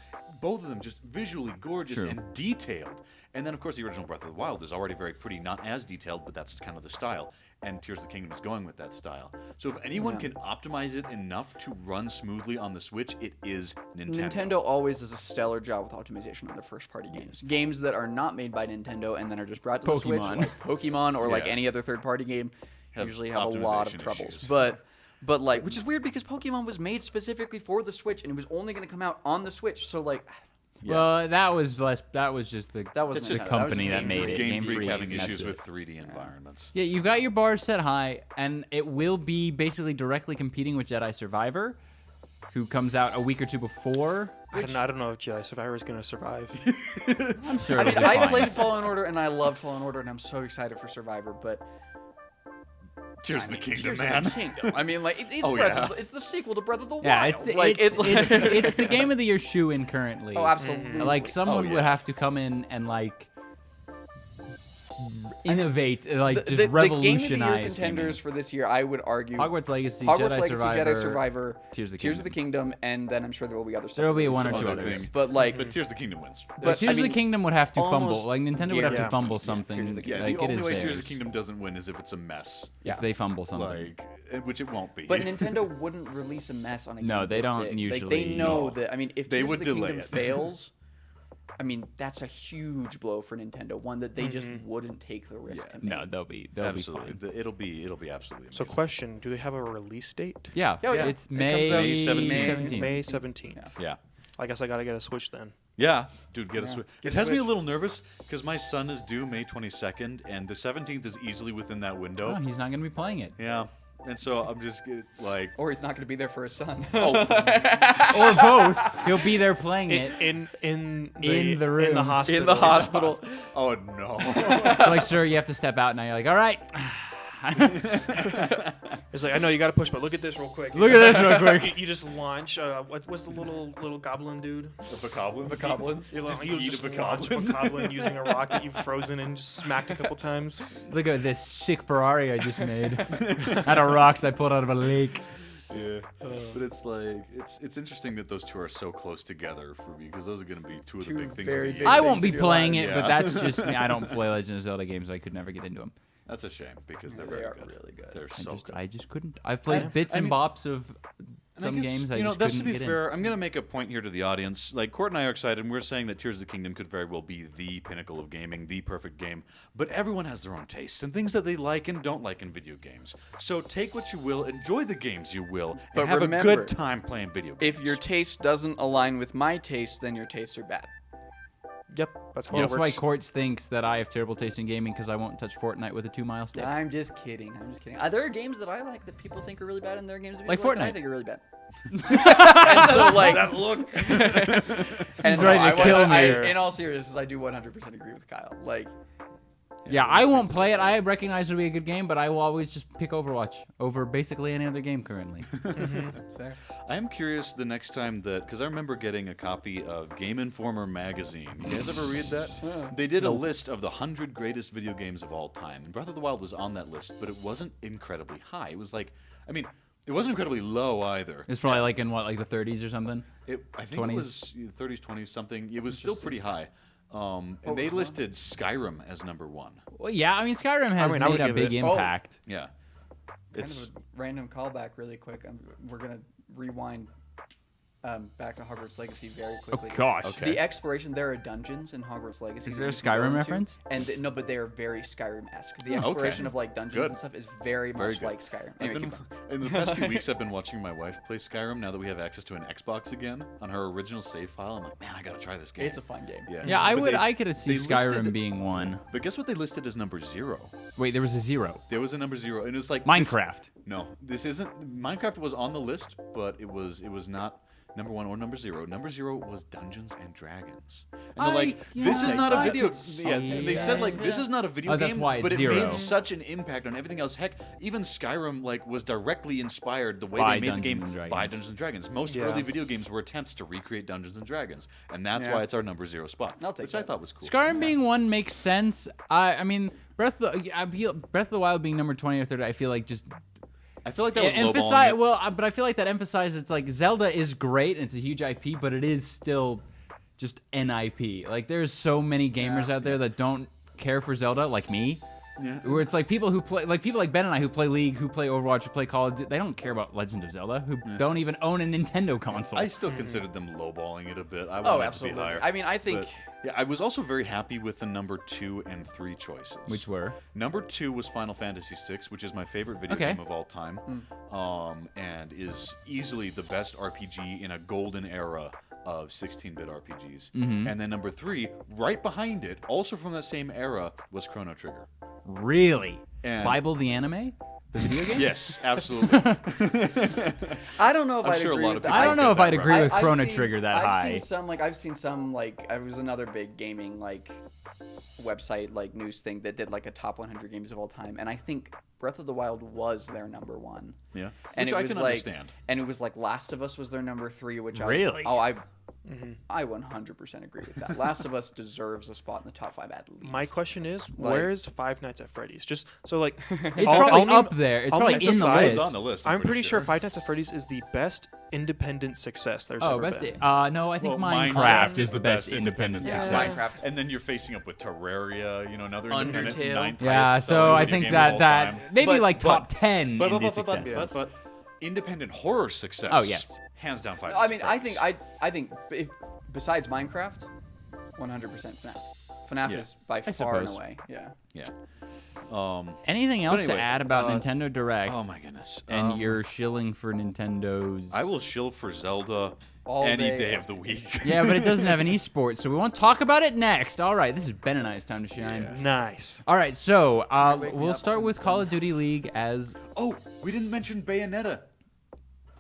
Both of them just visually gorgeous True. and detailed. And then of course the original Breath of the Wild is already very pretty, not as detailed, but that's kind of the style. And Tears of the Kingdom is going with that style. So if anyone Yeah. can optimize it enough to run smoothly on the Switch, it is Nintendo. Nintendo always does a stellar job with optimization on their first-party games. Games that are not made by Nintendo and then are just brought to the Switch, Pokemon. like Pokemon or like Yeah. any other third-party game, Have usually have a lot of optimization troubles. issues. But like, which is weird because Pokemon was made specifically for the Switch and it was only going to come out on the Switch. So like, Well, that was less. That was just the That wasn't the Nintendo, that was company just that Game made Freak. it. Game Freak Freak having messed issues it. with 3D environments. Yeah, you've got your bars set high, and it will be basically directly competing with Jedi Survivor, who comes out a week or two before. I don't know if Jedi Survivor is going to survive. I'm sure. I mean, it'll be I fine. played Fallen Order and I loved Fallen Order and I'm so excited for Survivor, but Tears I of the mean, Kingdom, Tears man. of the Kingdom. I mean, like it's Oh, Breath yeah. of the, it's the sequel to Breath of the Yeah, Wild. it's like it's the game of the year shoe in currently. Oh, absolutely. Like someone Oh, would yeah. have to come in and like innovate, like just the Game of the Year revolutionize contenders for this year, I would argue Hogwarts Legacy, Hogwarts Jedi Legacy, Survivor, Jedi Survivor, Tears of the Tears of the Kingdom, and then I'm sure there will be other stuff. There will that be we one or just two Other others. thing. But like, But Tears of the Kingdom wins. but, Tears I of the mean, Kingdom would have to fumble. almost Like Nintendo would have to guaranteed. fumble Tears of something. the Yeah, Like the it only is way Tears of theirs. the Kingdom doesn't win is if it's a mess. If they fumble something. Like, which it won't be. But Nintendo wouldn't release a mess on a game. No, they this don't big. Like, usually. they know No. that. I mean, if They Tears would of the delay Kingdom it. fails, I mean, that's a huge blow for Nintendo. One that they just wouldn't take the risk to make. No, they'll be absolutely, fine. it'll be absolutely. So, amazing. question: do they have a release date? Yeah, Oh, yeah. it's It May comes out May 17th. 17th. May 17th. Yeah. I guess I gotta get a Switch then. Yeah, dude, get a Yeah. Switch. Get It a has me a Switch. little nervous because my son is due May 22nd, and the 17th is easily within that window. Oh, he's not going to be playing it. Yeah, and so I'm just like, Or he's not going to be there for his son. Or both. He'll be there playing it. In the In the in the room. hospital. In the hospital. oh no. Like, sir, you have to step out now. You're like, all right. It's like I know you gotta push, but look at this real quick. Look at this real quick. You just launch. What's the little goblin dude? The Bokoblins? Bokoblins. You Just you eat a just launch a bokoblin. bokoblin using a rock that you've frozen and just smacked a couple times. Look at this sick Ferrari I just made. Out of rocks I pulled out of a lake. Yeah, but it's like it's interesting that those two are so close together for me because those are going to be two of the Two big things. very of the big year. I things won't be in your playing life. it, Yeah. but that's just me. I don't play Legend of Zelda games. So I could never get into them. That's a shame because they're They very are good. really good. They're so good. I just couldn't. I've played I bits and mean- bops of some games I just that's to couldn't be get fair. I'm gonna make a point here to the audience. Like Court and I are excited, and we're saying that Tears of the Kingdom could very well be the pinnacle of gaming, the perfect game. But everyone has their own tastes and things that they like and don't like in video games. So take what you will, enjoy the games you will, and But have remember, a good time playing video games. If your taste doesn't align with my taste, then your tastes are bad. Yep, that's how in. it That's why works. Quartz thinks that I have terrible taste in gaming because I won't touch Fortnite with a 2-mile stick. I'm just kidding. There are games that I like that people think are really bad, and there are games that Like people like that I Fortnite. think are really bad. And so, like, that look. He's ready to kill me. In all seriousness, I do 100% agree with Kyle. Like, Yeah, I won't play it. I recognize it'll be a good game, but I will always just pick Overwatch over basically any other game currently. I am curious the next time because I remember getting a copy of Game Informer magazine. You guys ever read that? They did a list of the 100 greatest video games of all time, and Breath of the Wild was on that list, but it wasn't incredibly high. It was like, it wasn't incredibly low either. It's probably like in what, like the 30s or something? I think 20s? it was 30s, 20s, something. It was still pretty high. And they listed Skyrim as number 1. Well, yeah, I mean, Skyrim has I would made a give big it- impact. Yeah. kind of a random callback really quick. We're going to rewind back to Hogwarts Legacy very Oh, quickly. gosh. Okay. The exploration, there are dungeons in Hogwarts Legacy. Is that there a you can go Skyrim into, reference? And no, but they are very Skyrim-esque. The Okay. exploration of like dungeons Good. and stuff is very much good. like Skyrim. I've Anyway, been, keep going. in the past few weeks, I've been watching my wife play Skyrim. Now that we have access to an Xbox again on her original save file, I'm like, man, I gotta try this game. It's a fun game. yeah. Yeah, But I could see they Skyrim listed- being one. But guess what they listed as number 0? Wait, there was a 0. There was a number 0, and it's like Minecraft. No, this isn't. Minecraft was on the list, but it was not number 1 or number 0. Number 0 was Dungeons and Dragons. And they're like, this is not a video. Yeah, they said like this is not a video Oh, that's game, why it's but it 0. made such an impact on everything else. Heck, even Skyrim like was directly inspired the way By they made the Dungeons game and Dragons. by Dungeons and Dragons. Most Yeah. early video games were attempts to recreate Dungeons and Dragons, and that's Yeah. why it's our number 0 spot, I'll take which I that. thought was cool. Skyrim being one makes sense. I mean, Breath of the Wild being number 20 or 30, I feel like just I feel like that was lowballing emphasize. it. Well, but I feel like that emphasizes it's like Zelda is great and it's a huge IP, but it is still just an IP. Like there's so many gamers out there that don't care for Zelda, like me. Yeah. Where it's like people like Ben and I who play League, who play Overwatch, who play Call of Duty, they don't care about Legend of Zelda, who don't even own a Nintendo console. I still considered them lowballing it a bit. I Oh, wanted it to be absolutely. higher. I mean, I think But, yeah, I was also very happy with the number 2 and 3 choices. Which were? Number 2 was Final Fantasy VI, which is my favorite video Okay. game of all time, and is easily the best RPG in a golden era of 16-bit RPGs. And then number 3, right behind it, also from that same era, was Chrono Trigger. Really? And- Bible the anime? The video game? Yes, absolutely. I don't know if I'm I'd sure a agree lot with of that. people I don't know if I'd that agree with I've Chrono seen- Trigger that I've high. seen some like I was another big gaming like website like news thing that did like a top 100 games of all time, and I think Breath of the Wild was their number 1. Yeah, And which it I was can like, understand. And it was like Last of Us was their number 3, which Really? I 100% agree with that. Last of Us deserves a spot in the top 5 at least. My question is, where's Five Nights at Freddy's? Just so like, It's probably up there. It's probably in the aside, list. It's on the list. I'm pretty sure Five Nights at Freddy's is the best independent success there's Oh, ever best. been. No, I think Well, Minecraft is the best independent Yeah. success. Minecraft, and then you're facing up with Terraria, another independent Undertale. ninth Yeah, highest so selling I video think game of all that time. maybe But- like top 10 But, indie success. but independent horror success. Oh, yes. hands down. Five. I Nights mean, at I Freddy's. think if besides Minecraft, 100% FNAF. FNAF Yeah. is by I far and suppose. away. Yeah. Yeah. Anything else anyway, to add about Nintendo Direct? Oh my goodness. And you're shilling for Nintendo's. I will shill for Zelda All any day. day of the week. Yeah, but it doesn't have an esports, so we won't talk about it next. All right, this is Ben and I's time to shine. Nice. All right, so wake me we'll up start when with it's Call done. of Duty League as Oh, we didn't mention Bayonetta.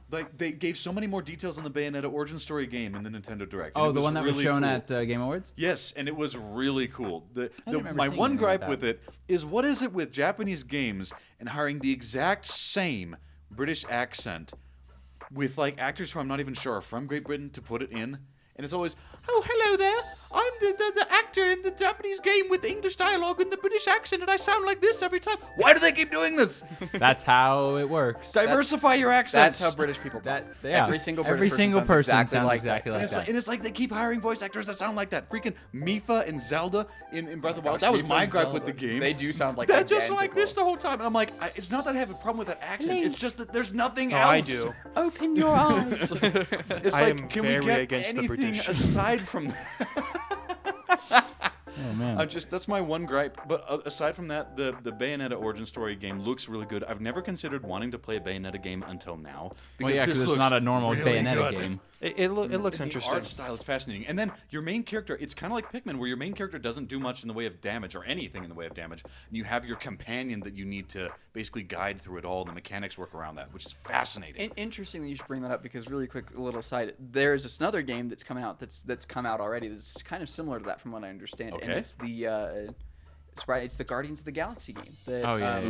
Like, they gave so many more details on the Bayonetta origin story game in the Nintendo Direct. and oh it the one that was really shown cool. at Game Awards. Yes, and it was really cool. remember My seeing one anything gripe about with it is, what is it with Japanese games and hiring the exact same British accent with like actors who I'm not even sure are from Great Britain to put it in? And it's always, oh, hello there. I'm the actor in the Japanese game with English dialogue and the British accent, and I sound like this every time. Why do they keep doing this? That's how it works. Diversify your accents. That's how British people talk. Yeah. Every single Every single person sounds exactly And like it's, that. and it's like they keep hiring voice actors that sound like that. Freaking Mifa and Zelda in Breath of the Wild. Gosh, That was Mifa my and gripe Zelda. with the game. They do sound like They're just like identical. this the whole time. And I'm like, it's not that I have a problem with that accent. It's just that there's nothing Oh, else. I do. Open your eyes. It's I like, am can very we get against the anything British. aside from that? Oh man. That's my one gripe. But aside from that, the Bayonetta origin story game looks really good. I've never considered wanting to play a Bayonetta game until now. Well, yeah, because this it's looks not a normal really Bayonetta good. game. It looks The interesting. art style is fascinating. And then your main character, it's kind of like Pikmin, where your main character doesn't do much in the way of damage or anything in the way of damage. And you have your companion that you need to basically guide through it all. The mechanics work around that, which is fascinating. Interesting that you should bring that up because really quick, a little side. There's this another game that's come out that's come out already. That's kind of similar to that, from what I understand. And Okay. it's the it's the Guardians of the Galaxy game that Oh, yeah,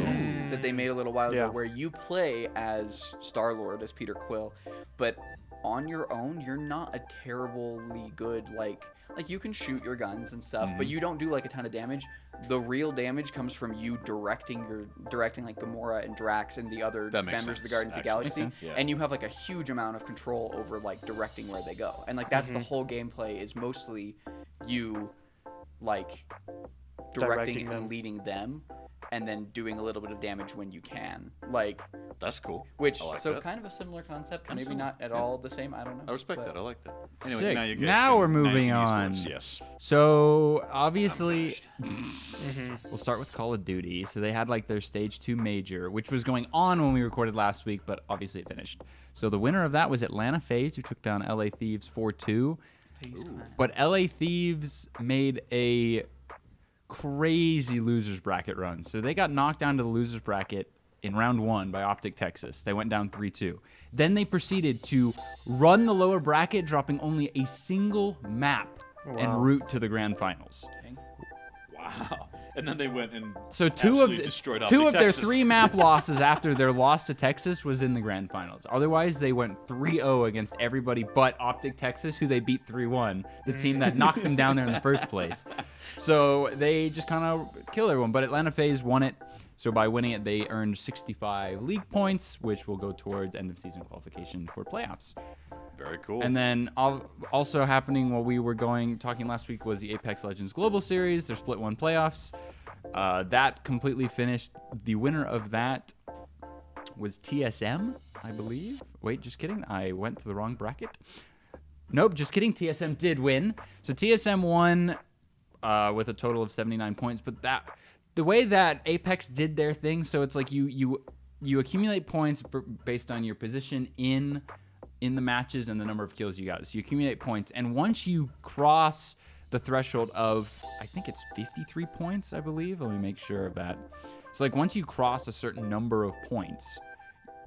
that they made a little while Yeah. ago, where you play as Star-Lord, as Peter Quill, but on your own, you're not a terribly good like you can shoot your guns and stuff, but you don't do like a ton of damage. The real damage comes from you directing like Gamora and Drax and the other That makes members of the sense, Guardians of the actually. Galaxy, Makes sense, yeah. and you have like a huge amount of control over like directing where they go, and like that's the whole gameplay is mostly you like directing Directing them. and leading them, and then doing a little bit of damage when you can, like. That's cool. Which, I like so that. kind of a similar concept, Kinda maybe similar, not at yeah. all the same. I don't know. I respect but- that. I like that. Anyway, Sick. now you guys Now can- we're moving now you can on. esports, Yes. So obviously, finished. we'll start with Call of Duty. So they had like their Stage 2 major, which was going on when we recorded last week, but obviously it finished. So the winner of that was Atlanta FaZe, who took down LA Thieves 4-2. But LA Thieves made a crazy losers bracket run. So they got knocked down to the losers bracket in round 1 by Optic Texas. They went down 3-2. Then they proceeded to run the lower bracket, dropping only a single map Wow. en route to the grand finals. Wow. And then they went and So two of destroyed their Optic Texas. 3 map losses after their loss to Texas was in the grand finals. Otherwise, they went 3-0 against everybody but Optic Texas, who they beat 3-1, the team that knocked them down there in the first place. So they just kind of killed everyone. But Atlanta FaZe won it. So by winning it, they earned 65 league points, which will go towards end of season qualification for playoffs. Very cool. And then also happening while we were talking last week was the Apex Legends Global Series, their Split 1 playoffs. That completely finished. The winner of that was TSM, I believe. Wait, just kidding. I went to the wrong bracket. Nope, just kidding. TSM did win. So TSM won with a total of 79 points. But the way that Apex did their thing, so it's like you accumulate points based on your position in the matches and the number of kills you got. So you accumulate points, and once you cross the threshold of, I think it's 53 points, I believe. Let me make sure of that. So like once you cross a certain number of points,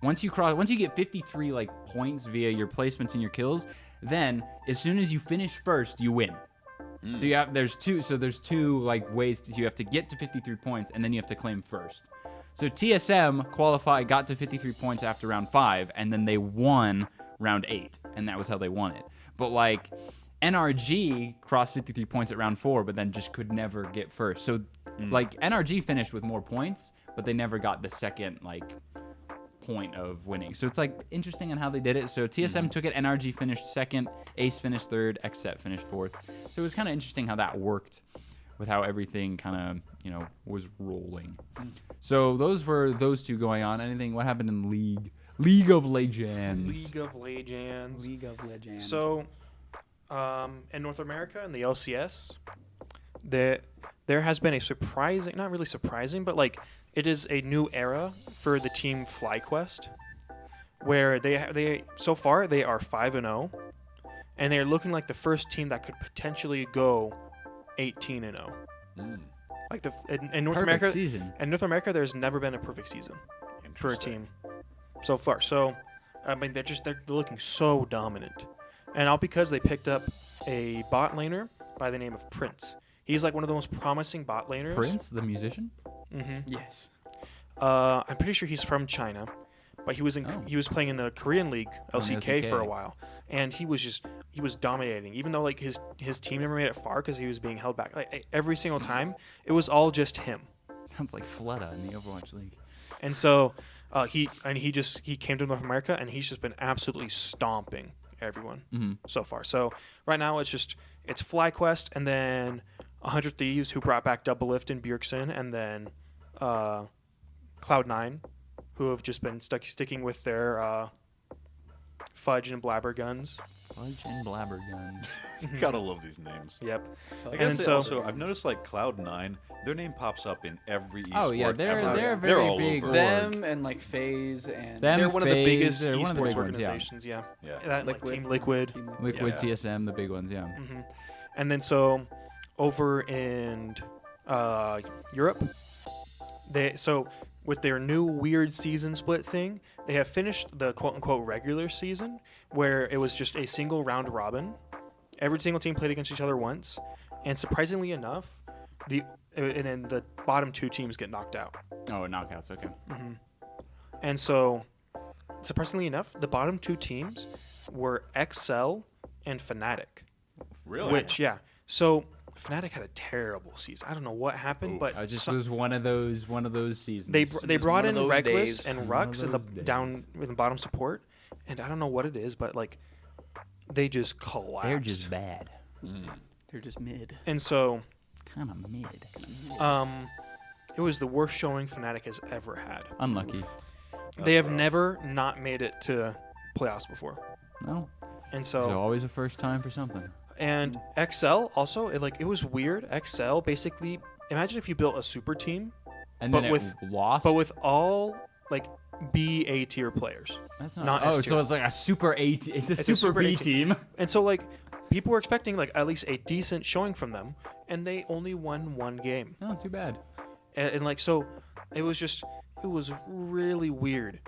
once you get 53 like points via your placements and your kills, then as soon as you finish first, you win. So there's two like ways you have to get to 53 points, and then you have to claim first. So TSM got to 53 points after round 5, and then they won round 8, and that was how they won it. But like NRG crossed 53 points at round 4, but then just could never get first. So like NRG finished with more points, but they never got the second like point of winning. So it's like interesting on how they did it. So TSM took it, NRG finished second, Ace finished third, XSET finished fourth. So it was kind of interesting how that worked with how everything kind of, was rolling. So those were those two going on. What happened in League of Legends? League of Legends. League of Legends. So, in North America, in the LCS, there has been a surprising, not really surprising, but like it is a new era for the team FlyQuest, where they so far they are 5-0, and they are looking like the first team that could potentially go 18-0. Like in North Perfect America, season. in North America, there's never been a perfect season for a team so far. So, I mean, they're looking so dominant, and all because they picked up a bot laner by the name of Prince. He's like one of the most promising bot laners. Prince, the musician? Mm-hmm. yes. I'm pretty sure he's from China, but he was playing in the Korean League, LCK, for a while, and he was dominating. Even though like his team never made it far because he was being held back. Like every single time, it was all just him. Sounds like Fleta in the Overwatch League. And so he came to North America, and he's just been absolutely stomping everyone so far. So right now it's FlyQuest, and then 100 Thieves, who brought back Double Lift and Bjergsen, and then Cloud9, who have just been sticking with their Fudge and Blabber guns. Fudge and Blabber guns. Gotta love these names. Yep. I gotta say also, I've noticed like Cloud9, their name pops up in every esport. Oh yeah, they're ever. very all big. over. Them and like FaZe and Them, they're one of the biggest they're one of the esports big ones, organizations. Yeah. Yeah. That, like Team Liquid. Liquid, Yeah. TSM, the big ones. Yeah. Mm-hmm. And then so over in Europe, with their new weird season split thing, they have finished the quote-unquote regular season, where it was just a single round robin. Every single team played against each other once, and surprisingly enough, and then the bottom two teams get knocked out. Oh, knockouts. Okay. Mm-hmm. And so, surprisingly enough, the bottom two teams were XL and Fnatic. Really? So Fnatic had a terrible season. I don't know what happened, but it was one of those seasons. they brought in Reckless days. and Rux in the bottom support, and I don't know what it is, but like they just collapsed. They're just bad. they're just mid. And so Kind of mid. it was the worst showing Fnatic has ever had. Unlucky. They have never not made it to playoffs before. No. And So so always a first time for something. and XL also it was weird. XL basically, imagine if you built a super team And But then with- lost. but with all like B A tier players. That's not Oh, S tier. so it's like a super A. It's a It's super a super B A team. And so like people were expecting like at least a decent showing from them, and they only won one game. Oh, too bad. And like so it was really weird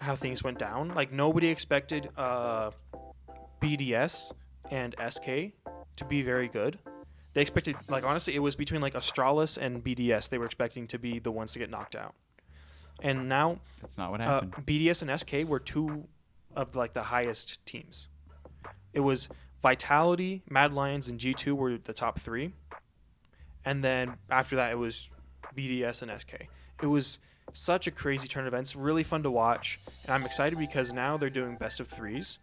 how things went down. Like nobody expected BDS and SK to be very good. They expected, like, honestly, it was between like Astralis and BDS. They were expecting to be the ones to get knocked out. And now That's not what happened. BDS and SK were two of like the highest teams. It was Vitality, Mad Lions, and G2 were the top three. And then after that, it was BDS and SK. It was such a crazy turn of events, really fun to watch. And I'm excited because now they're doing best of threes.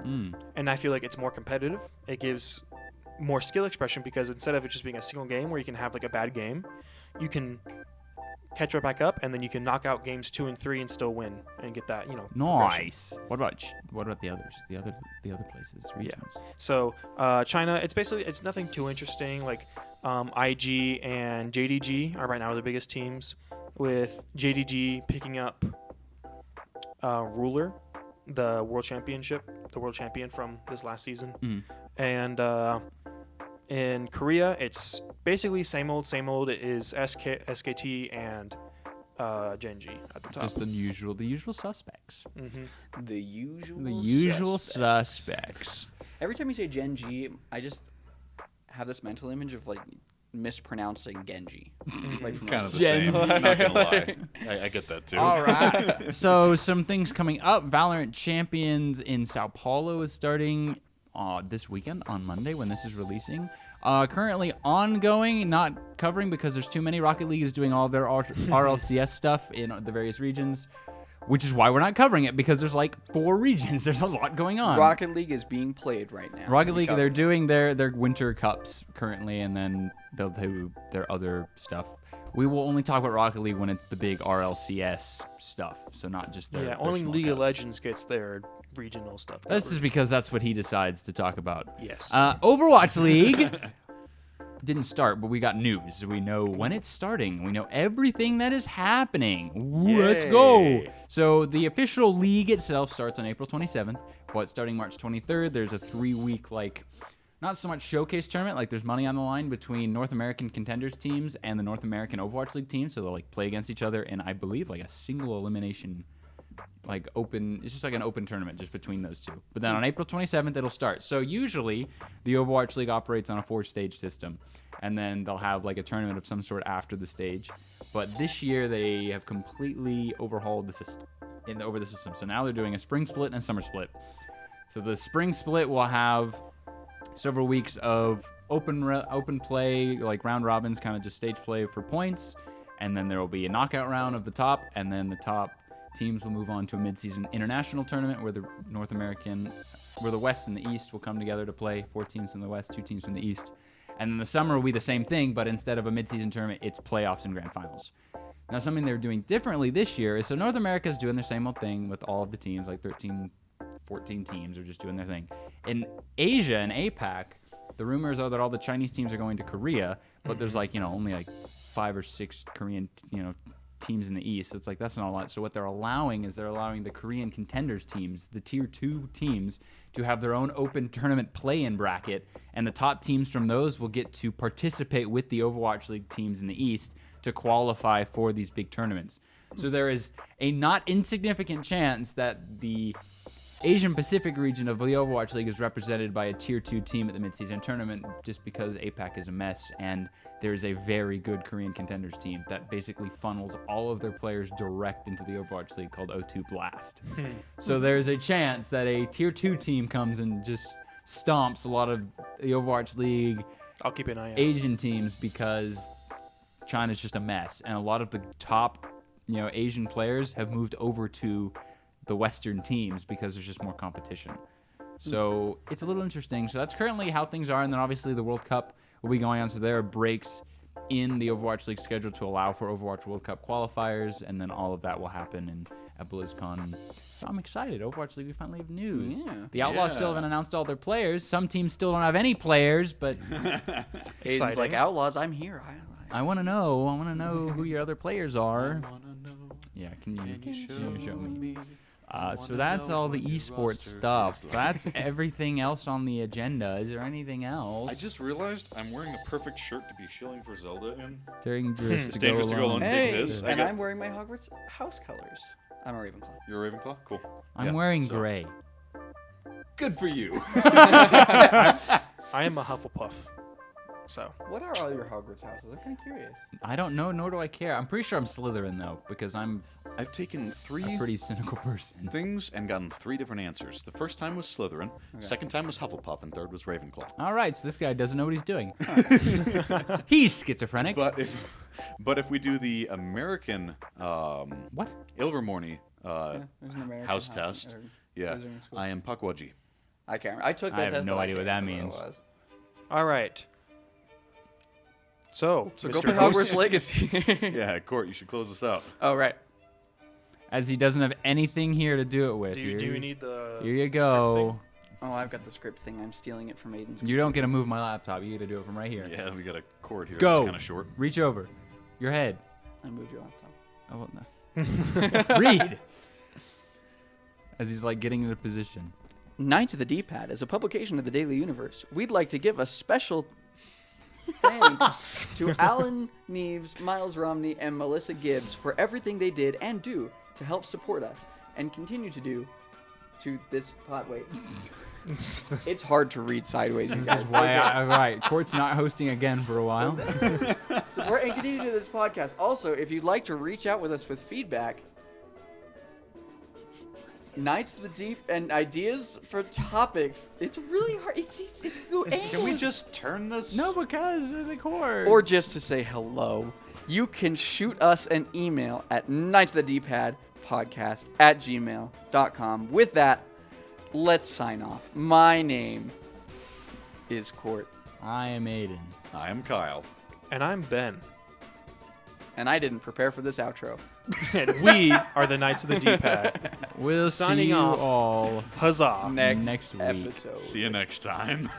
And I feel like it's more competitive. It gives more skill expression because instead of it just being a single game where you can have like a bad game, you can catch right back up, and then you can knock out games 2 and 3 and still win and get that, progression. Nice. What about the others? The other places, regions. So China, it's nothing too interesting. Like IG and JDG are right now the biggest teams, with JDG picking up Ruler, the world champion from this last season. And in Korea, it's basically same old. It is SKT and Genji at the top. Just the usual suspects. The usual. The usual suspects. suspects. Every time you say Genji, I just have this mental image of like mispronouncing Genji. Like from Kind of the Gen- same. Not gonna lie. I get that too. All right. So some things coming up. Valorant Champions in Sao Paulo is starting this weekend on Monday when this is releasing. Currently ongoing, not covering because there's too many. Rocket League is doing all their RLCS stuff in the various regions, which is why we're not covering it, because there's like 4 regions. There's a lot going on. Rocket League is being played right now. Rocket League, they're doing their winter cups currently, and then they'll do their other stuff. We will only talk about Rocket League when it's the big RLCS stuff, so not just their only small League of cups. Legends gets their regional stuff That's covered. just because that's what he decides to talk about. Yes. Overwatch League didn't start, but we got news. We know when it's starting. We know everything that is happening. Ooh, let's go. Yay. So the official league itself starts on April 27th, but starting March 23rd, there's a 3-week, like, not so much showcase tournament, like there's money on the line between North American contenders teams and the North American Overwatch League team, so they'll like play against each other in, I believe, like a single elimination, like open, it's just like an open tournament just between those two. But then on April 27th, it'll start. So usually the Overwatch League operates on a 4-stage system, and then they'll have like a tournament of some sort after the stage. But this year they have completely overhauled the system over the system. So now they're doing a spring split and a summer split. So the spring split will have several weeks of open play, like round robins, kind of just stage play for points, and then there will be a knockout round of the top, and then the top teams will move on to a mid-season international tournament where the West and the East will come together to play. 4 teams from the West, 2 teams from the East. And then the summer will be the same thing, but instead of a mid-season tournament, it's playoffs and grand finals. Now, something they're doing differently this year is, so North America is doing their same old thing with all of the teams, like 13, 14 teams are just doing their thing. In Asia and APAC, the rumors are that all the Chinese teams are going to Korea, but there's only 5 or 6 Korean, teams in the East. So it's like, that's not a lot. So what they're allowing is they're allowing the Korean contenders teams, the tier 2 teams, to have their own open tournament play-in bracket, and the top teams from those will get to participate with the Overwatch League teams in the East to qualify for these big tournaments. So there is a not insignificant chance that the Asian Pacific region of the Overwatch League is represented by a tier 2 team at the mid-season tournament, just because APAC is a mess, and there's a very good Korean contenders team that basically funnels all of their players direct into the Overwatch League called O2 Blast. So there's a chance that a tier 2 team comes and just stomps a lot of the Overwatch League I'll keep an eye out. Asian teams, because China's just a mess, and a lot of the top Asian players have moved over to the Western teams because there's just more competition. So it's a little interesting. So that's currently how things are, and then obviously the World Cup will be going on. So there are breaks in the Overwatch League schedule to allow for Overwatch World Cup qualifiers, and then all of that will happen at BlizzCon. So I'm excited. Overwatch League, we finally have news. Yeah. The Outlaws still haven't announced all their players. Some teams still don't have any players, but Aiden's like, Outlaws, I'm here. I want to know. I want to know who your other players are. Yeah, can you show me? So that's all the esports stuff. That's everything else on the agenda. Is there anything else? I just realized I'm wearing a perfect shirt to be shilling for Zelda in. Dangerous It's dangerous to go alone. Hey, Take this. and I'm wearing my Hogwarts house colors. I'm a Ravenclaw. You're a Ravenclaw? Cool. I'm wearing gray. Good for you. I am a Hufflepuff. So What are all your Hogwarts houses? I'm kind of curious. I don't know, nor do I care. I'm pretty sure I'm Slytherin, though, because I'm I've taken a 3 pretty cynical person. things and gotten 3 different answers. The first time was Slytherin, second time was Hufflepuff, and third was Ravenclaw. All right, so this guy doesn't know what he's doing. He's schizophrenic. But if we do the American What? Ilvermorny There's an American house test, yeah, Wizarding school. I am Pukwudgie. I can't remember. I took that I have test. no but idea what that can't remember means. it was. all right. So So Mr. go play Host, Hogwarts Legacy. Yeah, Court, you should close this out. Oh, right. As he doesn't have anything here to do it with. Do you need the? Here you go. Oh, I've got the script thing. I'm stealing it from Aiden's. You don't get to move my laptop. You get to do it from right here. Yeah, we got a cord here Go. that's kind of short. Reach over. Your head. I moved your laptop. Oh, well, no. Read. As he's like getting into position. Knights of the D-Pad is a publication of the Daily Universe. We'd like to give a special thanks to Alan Neves, Miles Romney, and Melissa Gibbs for everything they did and do to help support us and continue to do to this pot. Wait. It's hard to read sideways, you guys. Right. Court's not hosting again for a while. Support and continue to do this podcast. Also, if you'd like to reach out with us with feedback, Knights of the Deep and ideas for topics. It's really hard. It's the Can we just turn this? No, because of the chords. or just to say hello, you can shoot us an email at knightsofthedpodcast@gmail.com. With that, let's sign off. My name is Court. I am Aiden. I am Kyle. And I'm Ben. And I didn't prepare for this outro. And we are the Knights of the D-Pad. We'll Signing see you off. all Huzzah. next week. episode. See you next time.